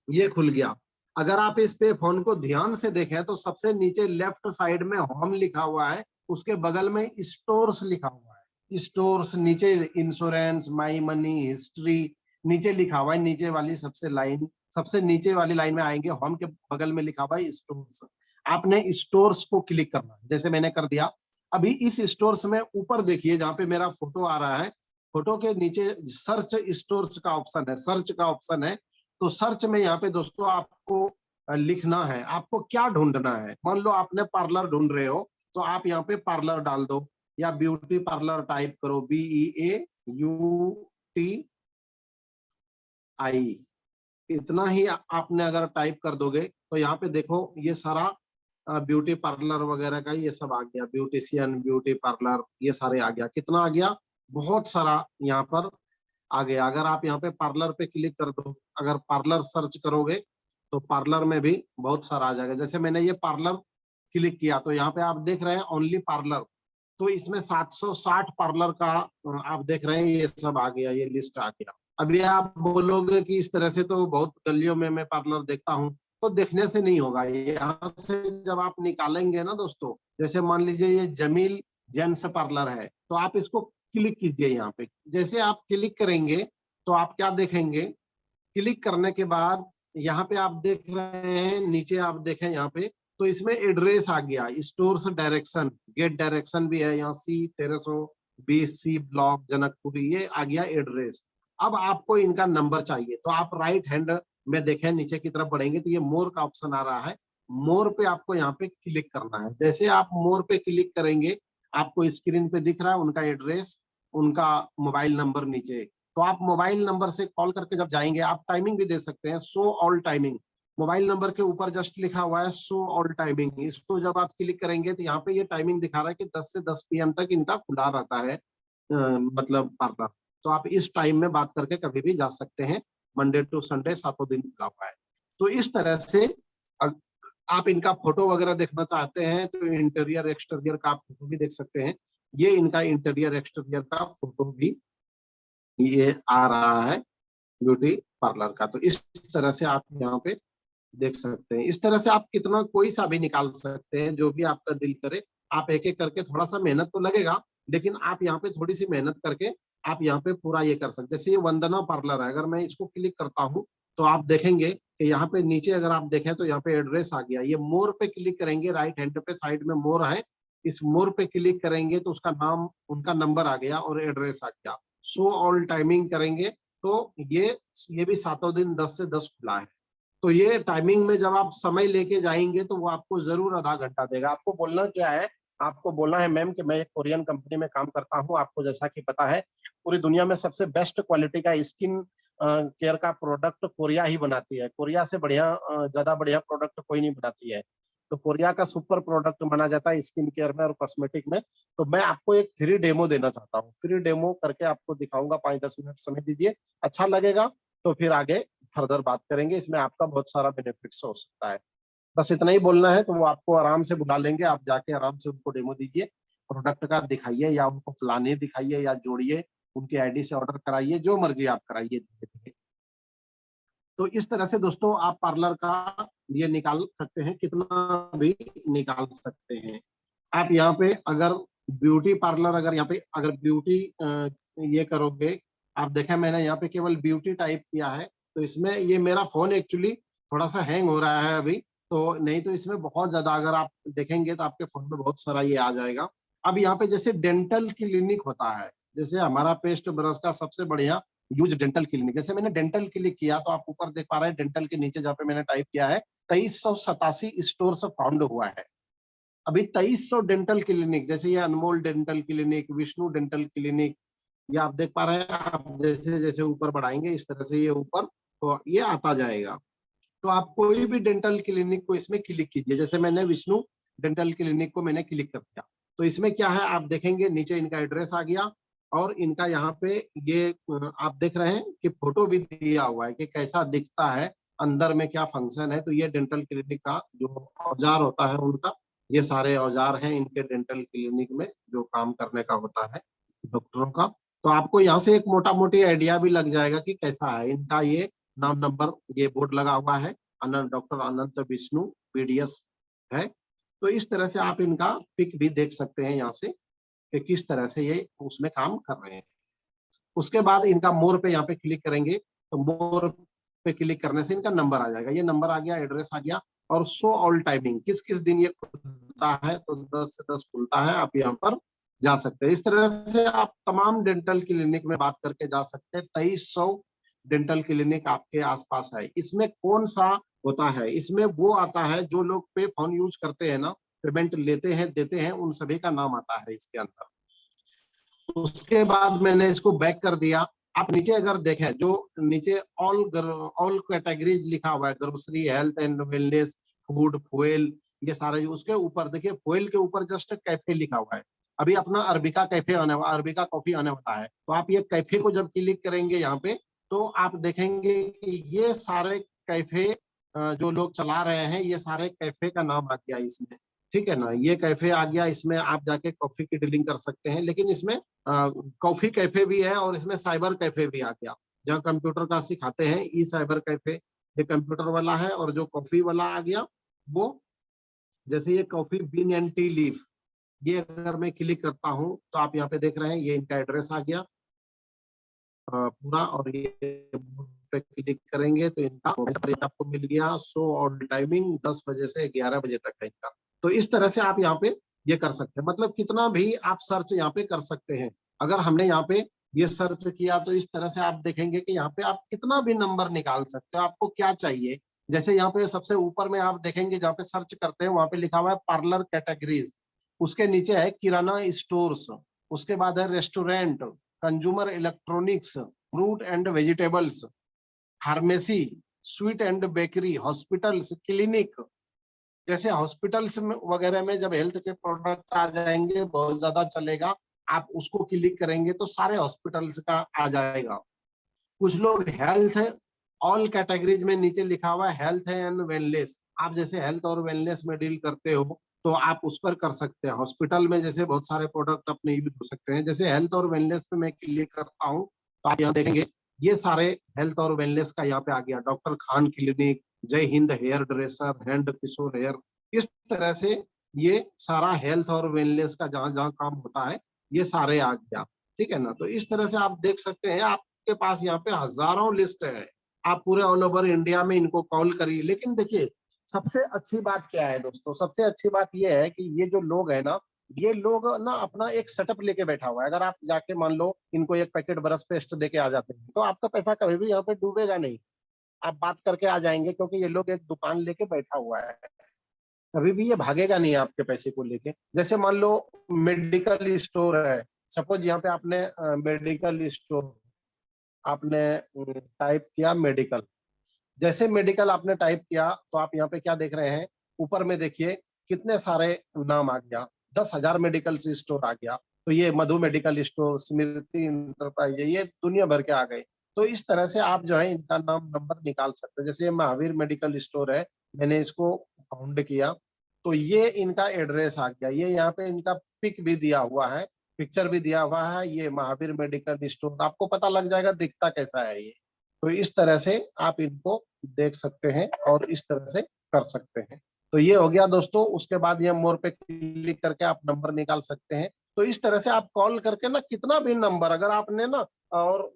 ये खुल गया। अगर आप इस पे फोन को ध्यान से देखें तो सबसे नीचे लेफ्ट साइड में होम लिखा हुआ है, उसके बगल में स्टोर्स लिखा हुआ है। स्टोर्स, नीचे इंश्योरेंस, माई मनी, हिस्ट्री नीचे लिखा हुआ है। नीचे वाली सबसे नीचे वाली लाइन में आएंगे, होम के बगल में लिखा हुआ है स्टोर्स। आपने स्टोर्स को क्लिक करना है, जैसे मैंने कर दिया। अभी इस स्टोर्स में ऊपर देखिए जहाँ पे मेरा फोटो आ रहा है, फोटो के नीचे सर्च स्टोर्स का ऑप्शन है, सर्च का ऑप्शन है। तो सर्च में यहाँ पे दोस्तों आपको लिखना है, आपको क्या ढूंढना है। मान लो आपने पार्लर ढूंढ रहे हो, तो आप यहाँ पे पार्लर डाल दो, या ब्यूटी पार्लर टाइप करो, BEAUTI, इतना ही आपने अगर टाइप कर दोगे तो यहाँ पे देखो ये सारा ब्यूटी पार्लर वगैरह का ये सब आ गया, ब्यूटिशियन, ब्यूटी पार्लर, ये सारे आ गया। कितना आ गया? बहुत सारा यहाँ पर आ गया। अगर आप यहाँ पे पार्लर पे क्लिक कर दो, अगर पार्लर सर्च करोगे तो पार्लर में भी बहुत सारा आ जाएगा। जैसे मैंने ये पार्लर क्लिक किया तो यहाँ पे आप देख रहे हैं ओनली पार्लर, तो इसमें 760 पार्लर का आप देख रहे हैं, ये सब आ गया, ये लिस्ट आ गया। अभी आप बोलोगे कि इस तरह से तो बहुत गलियों में मैं पार्लर देखता हूँ, तो देखने से नहीं होगा। यहाँ से जब आप निकालेंगे ना दोस्तों, जैसे मान लीजिए ये जमील जेंट्स पार्लर है, तो आप इसको क्लिक कीजिए यहाँ पे। जैसे आप क्लिक करेंगे तो आप क्या देखेंगे, क्लिक करने के बाद यहाँ पे आप देख रहे हैं, नीचे आप देखें यहाँ पे, तो इसमें एड्रेस आ गया, स्टोर्स डायरेक्शन, गेट डायरेक्शन भी है यहाँ, C1320 ब्लॉक जनकपुरी, ये आ गया एड्रेस। अब आपको इनका नंबर चाहिए, तो आप राइट हैंड में देखें, नीचे की तरफ बढ़ेंगे तो ये मोर का ऑप्शन आ रहा है, मोर पे आपको यहाँ पे क्लिक करना है। जैसे आप मोर पे क्लिक करेंगे, आपको स्क्रीन पे दिख रहा है उनका एड्रेस, उनका मोबाइल नंबर नीचे, तो आप मोबाइल नंबर से कॉल करके जब जाएंगे, आप टाइमिंग भी दे सकते हैं, show all timing, mobile number के ऊपर जस्ट लिखा हुआ है शो ऑल टाइमिंग, इसको जब आप क्लिक करेंगे तो यहाँ पे ये टाइमिंग दिखा रहा है कि 10 से 10 PM तक इनका खुला रहता है, मतलब पार्लर। तो आप इस टाइम में बात करके कभी भी जा सकते हैं, मंडे टू संडे 7 दिन खुला हुआ है। तो इस तरह से आप इनका फोटो वगैरह देखना चाहते हैं तो इंटीरियर एक्सटीरियर का आप फोटो भी देख सकते हैं, ये इनका इंटीरियर एक्सटीरियर का फोटो भी ये आ रहा है ब्यूटी पार्लर का। तो इस तरह से आप यहाँ पे देख सकते हैं, इस तरह से आप कितना कोई सा भी निकाल सकते हैं, जो भी आपका दिल करे। आप एक एक करके, थोड़ा सा मेहनत तो लगेगा, लेकिन आप यहाँ पे थोड़ी सी मेहनत करके आप यहाँ पे पूरा ये कर सकते हैं। जैसे ये वंदना पार्लर है, अगर मैं इसको क्लिक करता हूँ तो आप देखेंगे कि यहाँ पे नीचे अगर आप देखें तो यहाँ पे एड्रेस आ गया। ये मोर पे क्लिक करेंगे, राइट हैंड पे साइड में मोर है, इस मोर पे क्लिक करेंगे तो उसका नाम, उनका नंबर आ गया और एड्रेस आ गया। शो ऑल टाइमिंग करेंगे तो ये भी 7 दिन 10 से 10 खुला है। तो ये टाइमिंग में जब आप समय लेके जाएंगे तो वो आपको जरूर आधा घंटा देगा। आपको बोलना क्या है, आपको बोलना है मैम कि मैं एक कोरियन कंपनी में काम करता हूँ, आपको जैसा कि पता है पूरी दुनिया में सबसे बेस्ट क्वालिटी का स्किन केयर का प्रोडक्ट कोरिया ही बनाती है, कोरिया से बढ़िया ज्यादा बढ़िया प्रोडक्ट कोई नहीं बनाती है। तो कोरिया का सुपर प्रोडक्ट माना जाता है स्किन केयर में और कॉस्मेटिक में। तो मैं आपको एक फ्री डेमो देना चाहता हूँ, फ्री डेमो करके आपको दिखाऊंगा, 5-10 मिनट समय दीजिए, अच्छा लगेगा तो फिर आगे फर्दर बात करेंगे, इसमें आपका बहुत सारा बेनिफिट्स हो सकता है। बस इतना ही बोलना है, तो वो आपको आराम से बुला लेंगे, आप जाके आराम से उनको डेमो दीजिए, प्रोडक्ट का दिखाइए या उनको प्लाने दिखाइए या जोड़िए, उनकी आईडी से ऑर्डर कराइए, जो मर्जी आप कराइए। तो इस तरह से दोस्तों आप पार्लर का ये निकाल सकते हैं, कितना भी निकाल सकते हैं। आप यहाँ पे अगर ब्यूटी पार्लर, अगर यहाँ पे अगर ब्यूटी ये करोगे, आप देखें मैंने यहाँ पे केवल ब्यूटी टाइप किया है, तो इसमें ये मेरा फोन एक्चुअली थोड़ा सा हैंग हो रहा है अभी, तो नहीं तो इसमें बहुत ज्यादा अगर आप देखेंगे तो आपके फोन में बहुत सारा ये आ जाएगा। अब यहाँ पे जैसे डेंटल क्लिनिक होता है, जैसे हमारा पेस्ट ब्रश का सबसे बढ़िया यूज डेंटल क्लिनिक, जैसे मैंने डेंटल क्लिक किया तो आप ऊपर देख पा रहे हैं डेंटल के नीचे जहाँ पे मैंने टाइप किया है 2387 स्टोर से फाउंड हुआ है। अभी 2300 डेंटल क्लिनिक, जैसे ये Anmol dental clinic, Vishnu dental clinic, ये आप देख पा रहे हैं। आप जैसे जैसे ऊपर बढ़ाएंगे इस तरह से ये ऊपर तो ये आता जाएगा। तो आप कोई भी डेंटल क्लिनिक को इसमें क्लिक कीजिए, जैसे मैंने विष्णु डेंटल क्लिनिक को मैंने क्लिक कर दिया, तो इसमें क्या है आप देखेंगे नीचे इनका एड्रेस आ गया और इनका यहाँ पे ये आप देख रहे हैं कि फोटो भी दिया हुआ है कि कैसा दिखता है, अंदर में क्या फंक्शन है। तो ये डेंटल क्लिनिक का जो औजार होता है उनका, ये सारे औजार हैं इनके डेंटल क्लिनिक में जो काम करने का होता है डॉक्टरों का। तो आपको यहाँ से एक मोटा मोटी आइडिया भी लग जाएगा कि कैसा है इनका। ये नाम नंबर ये बोर्ड लगा हुआ है, डॉक्टर अनंत विष्णु BDS है। तो इस तरह से आप इनका पिक भी देख सकते हैं यहाँ से कि किस तरह से ये उसमें काम कर रहे हैं। उसके बाद इनका मोर पे यहाँ पे क्लिक करेंगे तो मोर पे क्लिक करने से इनका नंबर आ जाएगा, ये नंबर आ गया, एड्रेस आ गया और शो ऑल टाइमिंग, किस किस दिन ये खुलता है तो 10 से 10 खुलता है, आप यहाँ पर जा सकते हैं। इस तरह से आप तमाम डेंटल क्लिनिक में बात करके जा सकते हैं। 2300 डेंटल क्लिनिक आपके आसपास है। इसमें कौन सा होता है, इसमें वो आता है जो लोग पे फोन यूज करते हैं ना, पेमेंट लेते हैं देते हैं, उन सभी का नाम आता है इसके अंदर। उसके बाद मैंने इसको बैक कर दिया। आप नीचे अगर देखें जो नीचे ऑल कैटेगरीज लिखा हुआ है, grocery, health and wellness, food, fuel, ये सारे, उसके ऊपर देखिए फ्यूल के ऊपर जस्ट कैफे लिखा हुआ है। अभी अपना अरबिका कैफे आने वाला, अरबिका कॉफी आने वाला है, तो आप ये कैफे को जब क्लिक करेंगे यहाँ पे तो आप देखेंगे कि ये सारे कैफे जो लोग चला रहे हैं, ये सारे कैफे का नाम आ गया इसमें, ठीक है ना। ये कैफे आ गया, इसमें आप जाके कॉफी की डीलिंग कर सकते हैं, लेकिन इसमें कॉफी कैफे भी है और इसमें साइबर कैफे भी आ गया, जहाँ कंप्यूटर का सिखाते हैं। ई साइबर कैफे ये कंप्यूटर वाला है, और जो कॉफी वाला आ गया वो, जैसे ये coffee bean and T leaf, ये अगर मैं क्लिक करता हूँ तो आप यहाँ पे देख रहे हैं ये इनका एड्रेस आ गया पूरा, और ये पे क्लिक करेंगे तो इनका आपको मिल गया। शो और टाइमिंग 10 बजे से 11 बजे तक है इनका। तो इस तरह से आप यहाँ पे ये कर सकते हैं, मतलब कितना भी आप सर्च यहाँ पे कर सकते हैं। अगर हमने यहाँ पे ये सर्च किया तो इस तरह से आप देखेंगे कि यहाँ पे आप कितना भी नंबर निकाल सकते हो, आपको क्या चाहिए। जैसे यहाँ पे सबसे ऊपर में आप देखेंगे जहाँ पे सर्च करते हैं वहां पे लिखा हुआ है पार्लर कैटेगरीज, उसके नीचे है किराना स्टोर्स, उसके बाद है restaurant, consumer electronics, fruit and vegetables, pharmacy, sweet and bakery, hospitals, clinic. जैसे हॉस्पिटल्स में वगैरह में जब हेल्थ के प्रोडक्ट आ जाएंगे बहुत ज्यादा चलेगा, आप उसको क्लिक करेंगे तो सारे हॉस्पिटल्स का आ जाएगा। कुछ लोग हेल्थ है, ऑल कैटेगरीज में नीचे लिखा हुआ है हेल्थ एंड वेलनेस, आप जैसे हेल्थ और वेलनेस में डील करते हो तो आप उस पर कर सकते हैं। हॉस्पिटल में जैसे बहुत सारे प्रोडक्ट अपने यूज हो सकते हैं, जैसे हेल्थ और वेलनेस पे मैं क्लिक करता हूँ तो आप यहाँ देखेंगे ये सारे हेल्थ और वेलनेस का यहाँ पे आ गया। डॉक्टर खान क्लिनिक, जय हिंद हेयर ड्रेसर, हैंड किशोर हेयर, इस तरह से ये सारा हेल्थ और वेलनेस का जहाँ जहाँ काम होता है ये सारे आ गया, ठीक है ना। तो इस तरह से आप देख सकते हैं आपके पास यहाँ पे हजारों लिस्ट है, आप पूरे ऑल ओवर इंडिया में इनको कॉल करिए। लेकिन देखिए सबसे अच्छी बात क्या है दोस्तों, सबसे अच्छी बात यह है कि ये जो लोग है ना, ये लोग ना अपना एक सेटअप लेके बैठा हुआ है। अगर आप जाके मान लो इनको एक पैकेट ब्रश पेस्ट देके आ जाते हैं तो आपका पैसा कभी भी यहाँ पे डूबेगा नहीं, आप बात करके आ जाएंगे, क्योंकि ये लोग एक दुकान लेके बैठा हुआ है, कभी भी ये भागेगा नहीं आपके पैसे को लेके। जैसे मान लो मेडिकल स्टोर है, सपोज यहाँ पे आपने मेडिकल स्टोर आपने टाइप किया मेडिकल, जैसे मेडिकल आपने टाइप किया तो आप यहाँ पे क्या देख रहे हैं, ऊपर में देखिए कितने सारे नाम आ गया, 10,000 मेडिकल स्टोर आ गया। तो ये मधु मेडिकल स्टोर, स्मृति इंटरप्राइज, ये दुनिया भर के आ गए। तो इस तरह से आप जो है इनका नाम नंबर निकाल सकते हैं। जैसे महावीर मेडिकल स्टोर है, मैंने इसको फाउंड किया तो ये इनका एड्रेस आ गया, ये यहाँ पे इनका पिक भी दिया हुआ है, पिक्चर भी दिया हुआ है, ये महावीर मेडिकल स्टोर, आपको पता लग जाएगा दिखता कैसा है ये। तो इस तरह से आप इनको देख सकते हैं और इस तरह से कर सकते हैं। तो ये हो गया दोस्तों। उसके बाद ये मोर पे क्लिक करके आप नंबर निकाल सकते हैं। तो इस तरह से आप कॉल करके ना कितना भी नंबर अगर आपने ना, और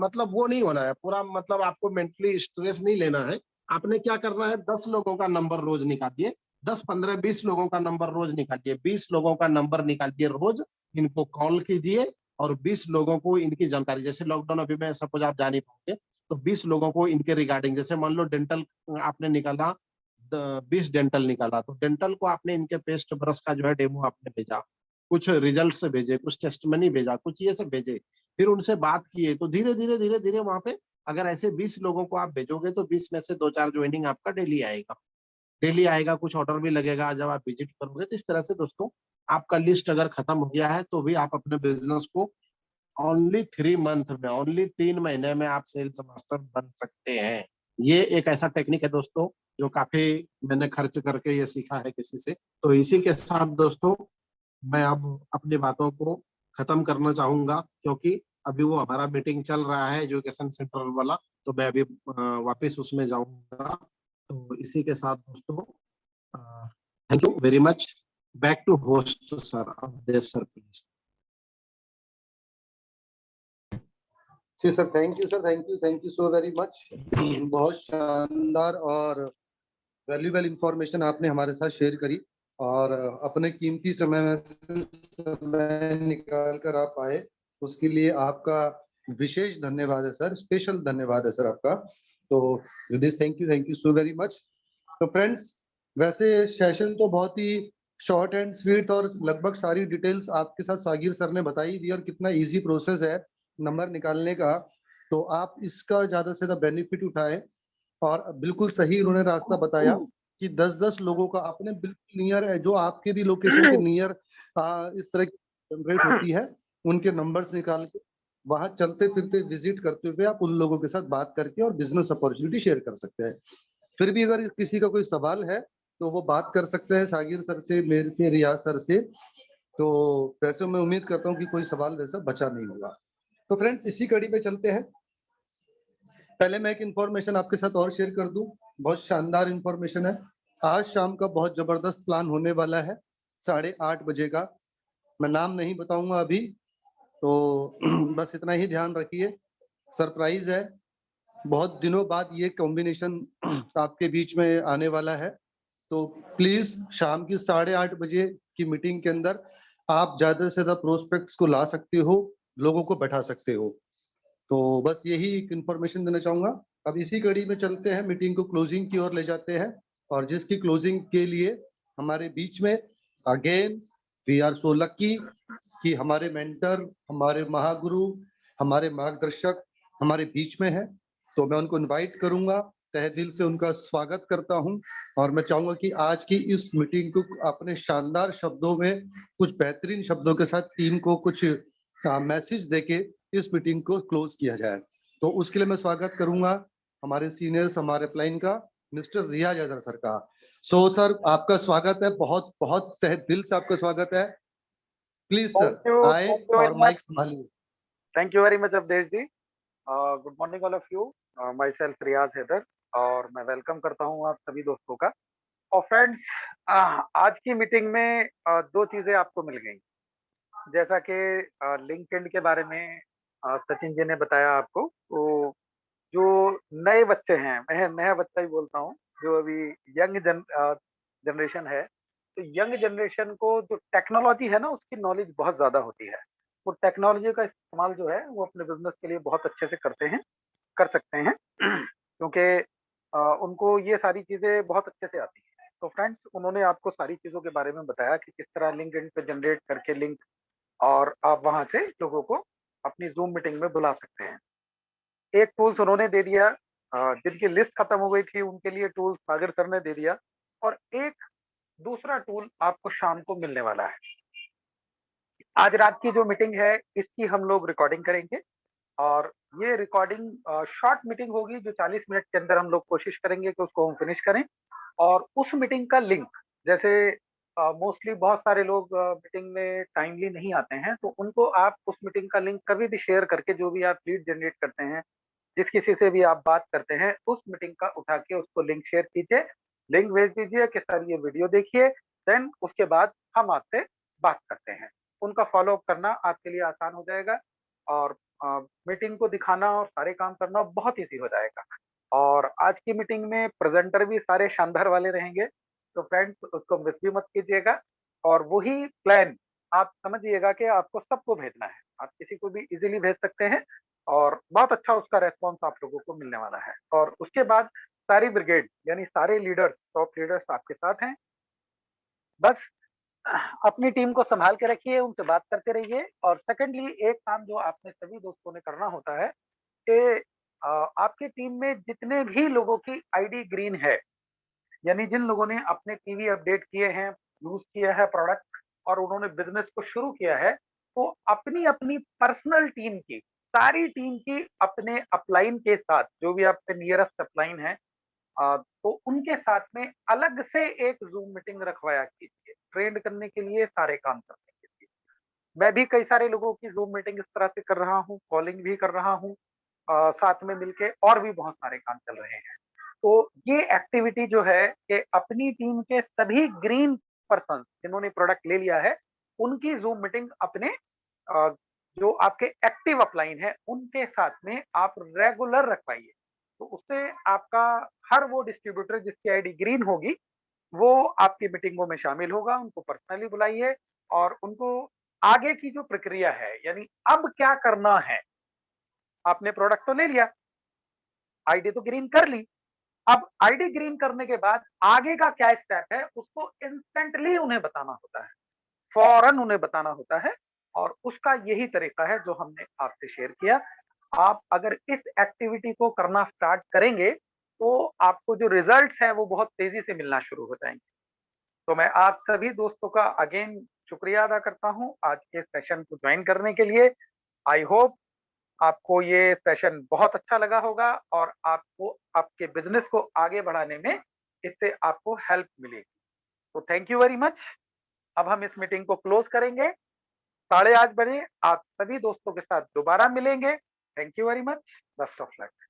मतलब वो नहीं होना है पूरा, मतलब आपको मेंटली स्ट्रेस नहीं लेना है। आपने क्या करना है, 10 लोगों का नंबर रोज निकालिए, 10, 15, 20 लोगों का नंबर रोज निकालिए, 20 लोगों का नंबर निकालिए रोज, इनको कॉल कीजिए और 20 लोगों को इनकी जानकारी, जैसे लॉकडाउन अभी में सपोज आप जा नहीं पाओगे तो 20 लोगों को इनके रिगार्डिंग, जैसे मान लो डेंटल आपने निकाला, 20 डेंटल निकाला तो डेंटल को आपने इनके पेस्ट ब्रश का जो है डेमो आपने भेजा, कुछ रिजल्ट से भेजे, कुछ टेस्टमनी भेजा, कुछ ये सब भेजे, फिर उनसे बात किए। तो धीरे धीरे धीरे धीरे वहां पे अगर ऐसे 20 लोगों को आप भेजोगे तो 20 में से 2-4 ज्वाइनिंग आपका डेली आएगा, डेली आएगा, कुछ ऑर्डर भी लगेगा जब आप विजिट करोगे। तो इस तरह से दोस्तों आपका लिस्ट अगर खत्म हो गया है तो भी आप अपने बिजनेस को ओनली 3 मंथ में, ओनली 3 महीने में आप सेल्स मास्टर बन सकते हैं। ये एक ऐसा टेक्निक है दोस्तों जो काफी मैंने खर्च करके ये सीखा है किसी से। तो इसी के साथ दोस्तों मैं अब अपनी बातों को खत्म करना चाहूंगा, क्योंकि अभी वो हमारा मीटिंग चल रहा है एजुकेशन सेंटर वाला, तो मैं अभी वापस उसमें जाऊंगा। तो इसी के साथ दोस्तों thank you very much. Back to host sir, Awadhesh sir please. जी sir, thank you sir, thank you so very much. बहुत शानदार और वैल्यूएबल इंफॉर्मेशन आपने हमारे साथ शेयर करी और अपने कीमती समय में समय निकाल कर आप आए, उसके लिए आपका विशेष धन्यवाद है सर, स्पेशल धन्यवाद है सर आपका। तो this thank you so very much. तो फ्रेंड्स, वैसे सेशन तो बहुत ही शॉर्ट एंड स्वीट और लगभग सारी डिटेल्स आपके साथ सागिर सर ने बताई दी और कितना इजी प्रोसेस है नंबर निकालने का। तो आप इसका ज्यादा से ज्यादा बेनिफिट उठाएं और बिल्कुल सही उन्होंने रास्ता बताया कि 10-10 लोगों का आपने बिल्कुल नियर है, जो आपके भी लोकेशन के नियर इस तरह की जनरेट होती है, उनके नंबर्स निकाल के वहां चलते फिरते विजिट करते हुए आप उन लोगों के साथ बात करके और बिजनेस अपॉर्चुनिटी शेयर कर सकते हैं। फिर भी अगर किसी का कोई सवाल है तो वो बात कर सकते हैं सागिर सर से, मेरे से, रियाज सर से। तो वैसे मैं उम्मीद करता हूँ कि कोई सवाल वैसा बचा नहीं होगा। तो फ्रेंड्स, इसी कड़ी पे चलते हैं। पहले मैं एक इंफॉर्मेशन आपके साथ और शेयर कर दूं, बहुत शानदार इंफॉर्मेशन है। आज शाम का बहुत जबरदस्त प्लान होने वाला है। 8:30 बजे का। मैं नाम नहीं बताऊंगा अभी, तो बस इतना ही ध्यान रखिए। सरप्राइज है, बहुत दिनों बाद ये कॉम्बिनेशन आपके बीच में आने वाला है। तो प्लीज शाम की 8:30 बजे की मीटिंग के अंदर आप ज्यादा से ज्यादा प्रोस्पेक्ट्स को ला सकते हो, लोगों को बैठा सकते हो। तो बस यही एक इंफॉर्मेशन देना चाहूंगा। अब इसी कड़ी में चलते हैं, मीटिंग को क्लोजिंग की ओर ले जाते हैं, और जिसकी क्लोजिंग के लिए हमारे बीच में again we are so lucky कि हमारे मेंटर, हमारे महागुरु, हमारे मार्गदर्शक हमारे बीच में है। तो मैं उनको इनवाइट करूंगा, तहे दिल से उनका स्वागत करता हूं, और मैं चाहूंगा कि आज की इस मीटिंग को अपने शानदार शब्दों में, कुछ बेहतरीन शब्दों के साथ टीम को कुछ मैसेज देके इस मीटिंग को क्लोज किया जाए। तो उसके लिए मैं स्वागत करूंगा हमारे सीनियर्स, हमारे प्लाइन का, मिस्टर रियाज हैदर सर का। सो सर, आपका स्वागत है, बहुत बहुत तहे दिल से आपका स्वागत है। प्लीज सर आए और माइक संभालिए। Thank you very much, Awadhesh ji. Good morning all of you. Myself Riyaz Haider, और मैं वेलकम करता हूँ आप सभी दोस्तों का। और फ्रेंड्स, आज की मीटिंग में दो चीजें आपको मिल गई। जैसा कि लिंक्डइन के बारे में सचिन जी ने बताया आपको, तो जो नए बच्चे हैं, मैं नया बच्चा ही बोलता हूँ, जो अभी यंग जनरेशन है, तो यंग जनरेशन को जो टेक्नोलॉजी है ना, उसकी नॉलेज बहुत ज्यादा होती है। वो टेक्नोलॉजी का इस्तेमाल जो है वो अपने बिजनेस के लिए बहुत अच्छे से कर सकते हैं क्योंकि उनको ये सारी चीजें बहुत अच्छे से आती हैं। तो फ्रेंड्स, उन्होंने आपको सारी चीजों के बारे में बताया कि किस तरह लिंक्डइन पे जनरेट करके लिंक, और आप वहां से लोगों को अपनी जूम मीटिंग में बुला सकते हैं। एक टूल्स उन्होंने दे दिया, जिनकी लिस्ट खत्म हो गई थी उनके लिए टूल सागर सर ने दे दिया, और एक दूसरा टूल आपको शाम को मिलने वाला है। आज रात की जो मीटिंग है इसकी हम लोग रिकॉर्डिंग करेंगे, और ये रिकॉर्डिंग शॉर्ट मीटिंग होगी, जो 40 मिनट के अंदर हम लोग कोशिश करेंगे कि उसको हम फिनिश करें। और उस मीटिंग का लिंक, जैसे मोस्टली बहुत सारे लोग मीटिंग में टाइमली नहीं आते हैं, तो उनको आप उस मीटिंग का लिंक कभी भी शेयर करके, जो भी आप लीड जनरेट करते हैं, जिस किसी से भी आप बात करते हैं, उस मीटिंग का उठा के उसको लिंक शेयर कीजिए, लिंक भेज दीजिए कि सर ये वीडियो देखिए, देन उसके बाद हम आपसे बात करते हैं। उनका फॉलो अप करना आपके लिए आसान हो जाएगा, और मीटिंग को दिखाना और सारे काम करना बहुत ईजी हो जाएगा। और आज की मीटिंग में प्रेजेंटर भी सारे शानदार वाले रहेंगे, तो फ्रेंड्स उसको मिस भी मत कीजिएगा। और वही प्लान आप समझिएगा कि आपको सबको भेजना है, आप किसी को भी इजीली भेज सकते हैं, और बहुत अच्छा उसका रेस्पॉन्स आप लोगों को मिलने वाला है। और उसके बाद सारी ब्रिगेड, यानी सारे लीडर्स, टॉप लीडर्स आपके साथ हैं। बस अपनी टीम को संभाल के रखिए, उनसे बात करते रहिए। और सेकेंडली, एक काम जो आपने सभी दोस्तों ने करना होता है कि आपकी टीम में जितने भी लोगों की आईडी ग्रीन है, यानी जिन लोगों ने अपने टीवी अपडेट किए हैं, यूज किया है प्रोडक्ट, और उन्होंने बिजनेस को शुरू किया है, तो अपनी अपनी पर्सनल टीम की, सारी टीम की अपने अपलाइन के साथ, जो भी आपके नियरेस्ट अपलाइन है, तो उनके साथ में अलग से एक जूम मीटिंग रखवाया कीजिए, ट्रेंड करने के लिए, सारे काम करने के लिए। मैं भी कई सारे लोगों की जूम मीटिंग इस तरह से कर रहा हूँ, कॉलिंग भी कर रहा हूँ, साथ में मिलके और भी बहुत सारे काम चल रहे हैं। तो ये एक्टिविटी जो है कि अपनी टीम के सभी ग्रीन पर्सन जिन्होंने प्रोडक्ट ले लिया है, उनकी जूम मीटिंग अपने जो आपके एक्टिव अपलाइन है उनके साथ में आप रेगुलर रखवाइए। तो उससे आपका हर वो डिस्ट्रीब्यूटर जिसकी आईडी ग्रीन होगी, वो आपकी मीटिंगों में शामिल होगा। उनको पर्सनली बुलाइए, और उनको आगे की जो प्रक्रिया है, यानी अब क्या करना है, आपने प्रोडक्ट तो ले लिया, आईडी तो ग्रीन कर ली, अब आईडी ग्रीन करने के बाद आगे का क्या स्टेप है, उसको इंस्टेंटली उन्हें बताना होता है, फौरन उन्हें बताना होता है। और उसका यही तरीका है जो हमने आपसे शेयर किया। आप अगर इस एक्टिविटी को करना स्टार्ट करेंगे, तो आपको जो रिजल्ट्स है वो बहुत तेजी से मिलना शुरू हो जाएंगे। तो मैं आप सभी दोस्तों का अगेन शुक्रिया अदा करता हूं आज के सेशन को ज्वाइन करने के लिए। आई होप आपको ये सेशन बहुत अच्छा लगा होगा, और आपको आपके बिजनेस को आगे बढ़ाने में इससे आपको हेल्प मिलेगी। तो थैंक यू वेरी मच। अब हम इस मीटिंग को क्लोज करेंगे। 8:30 बजे आप सभी दोस्तों के साथ दोबारा मिलेंगे। Thank you very much. Best of luck.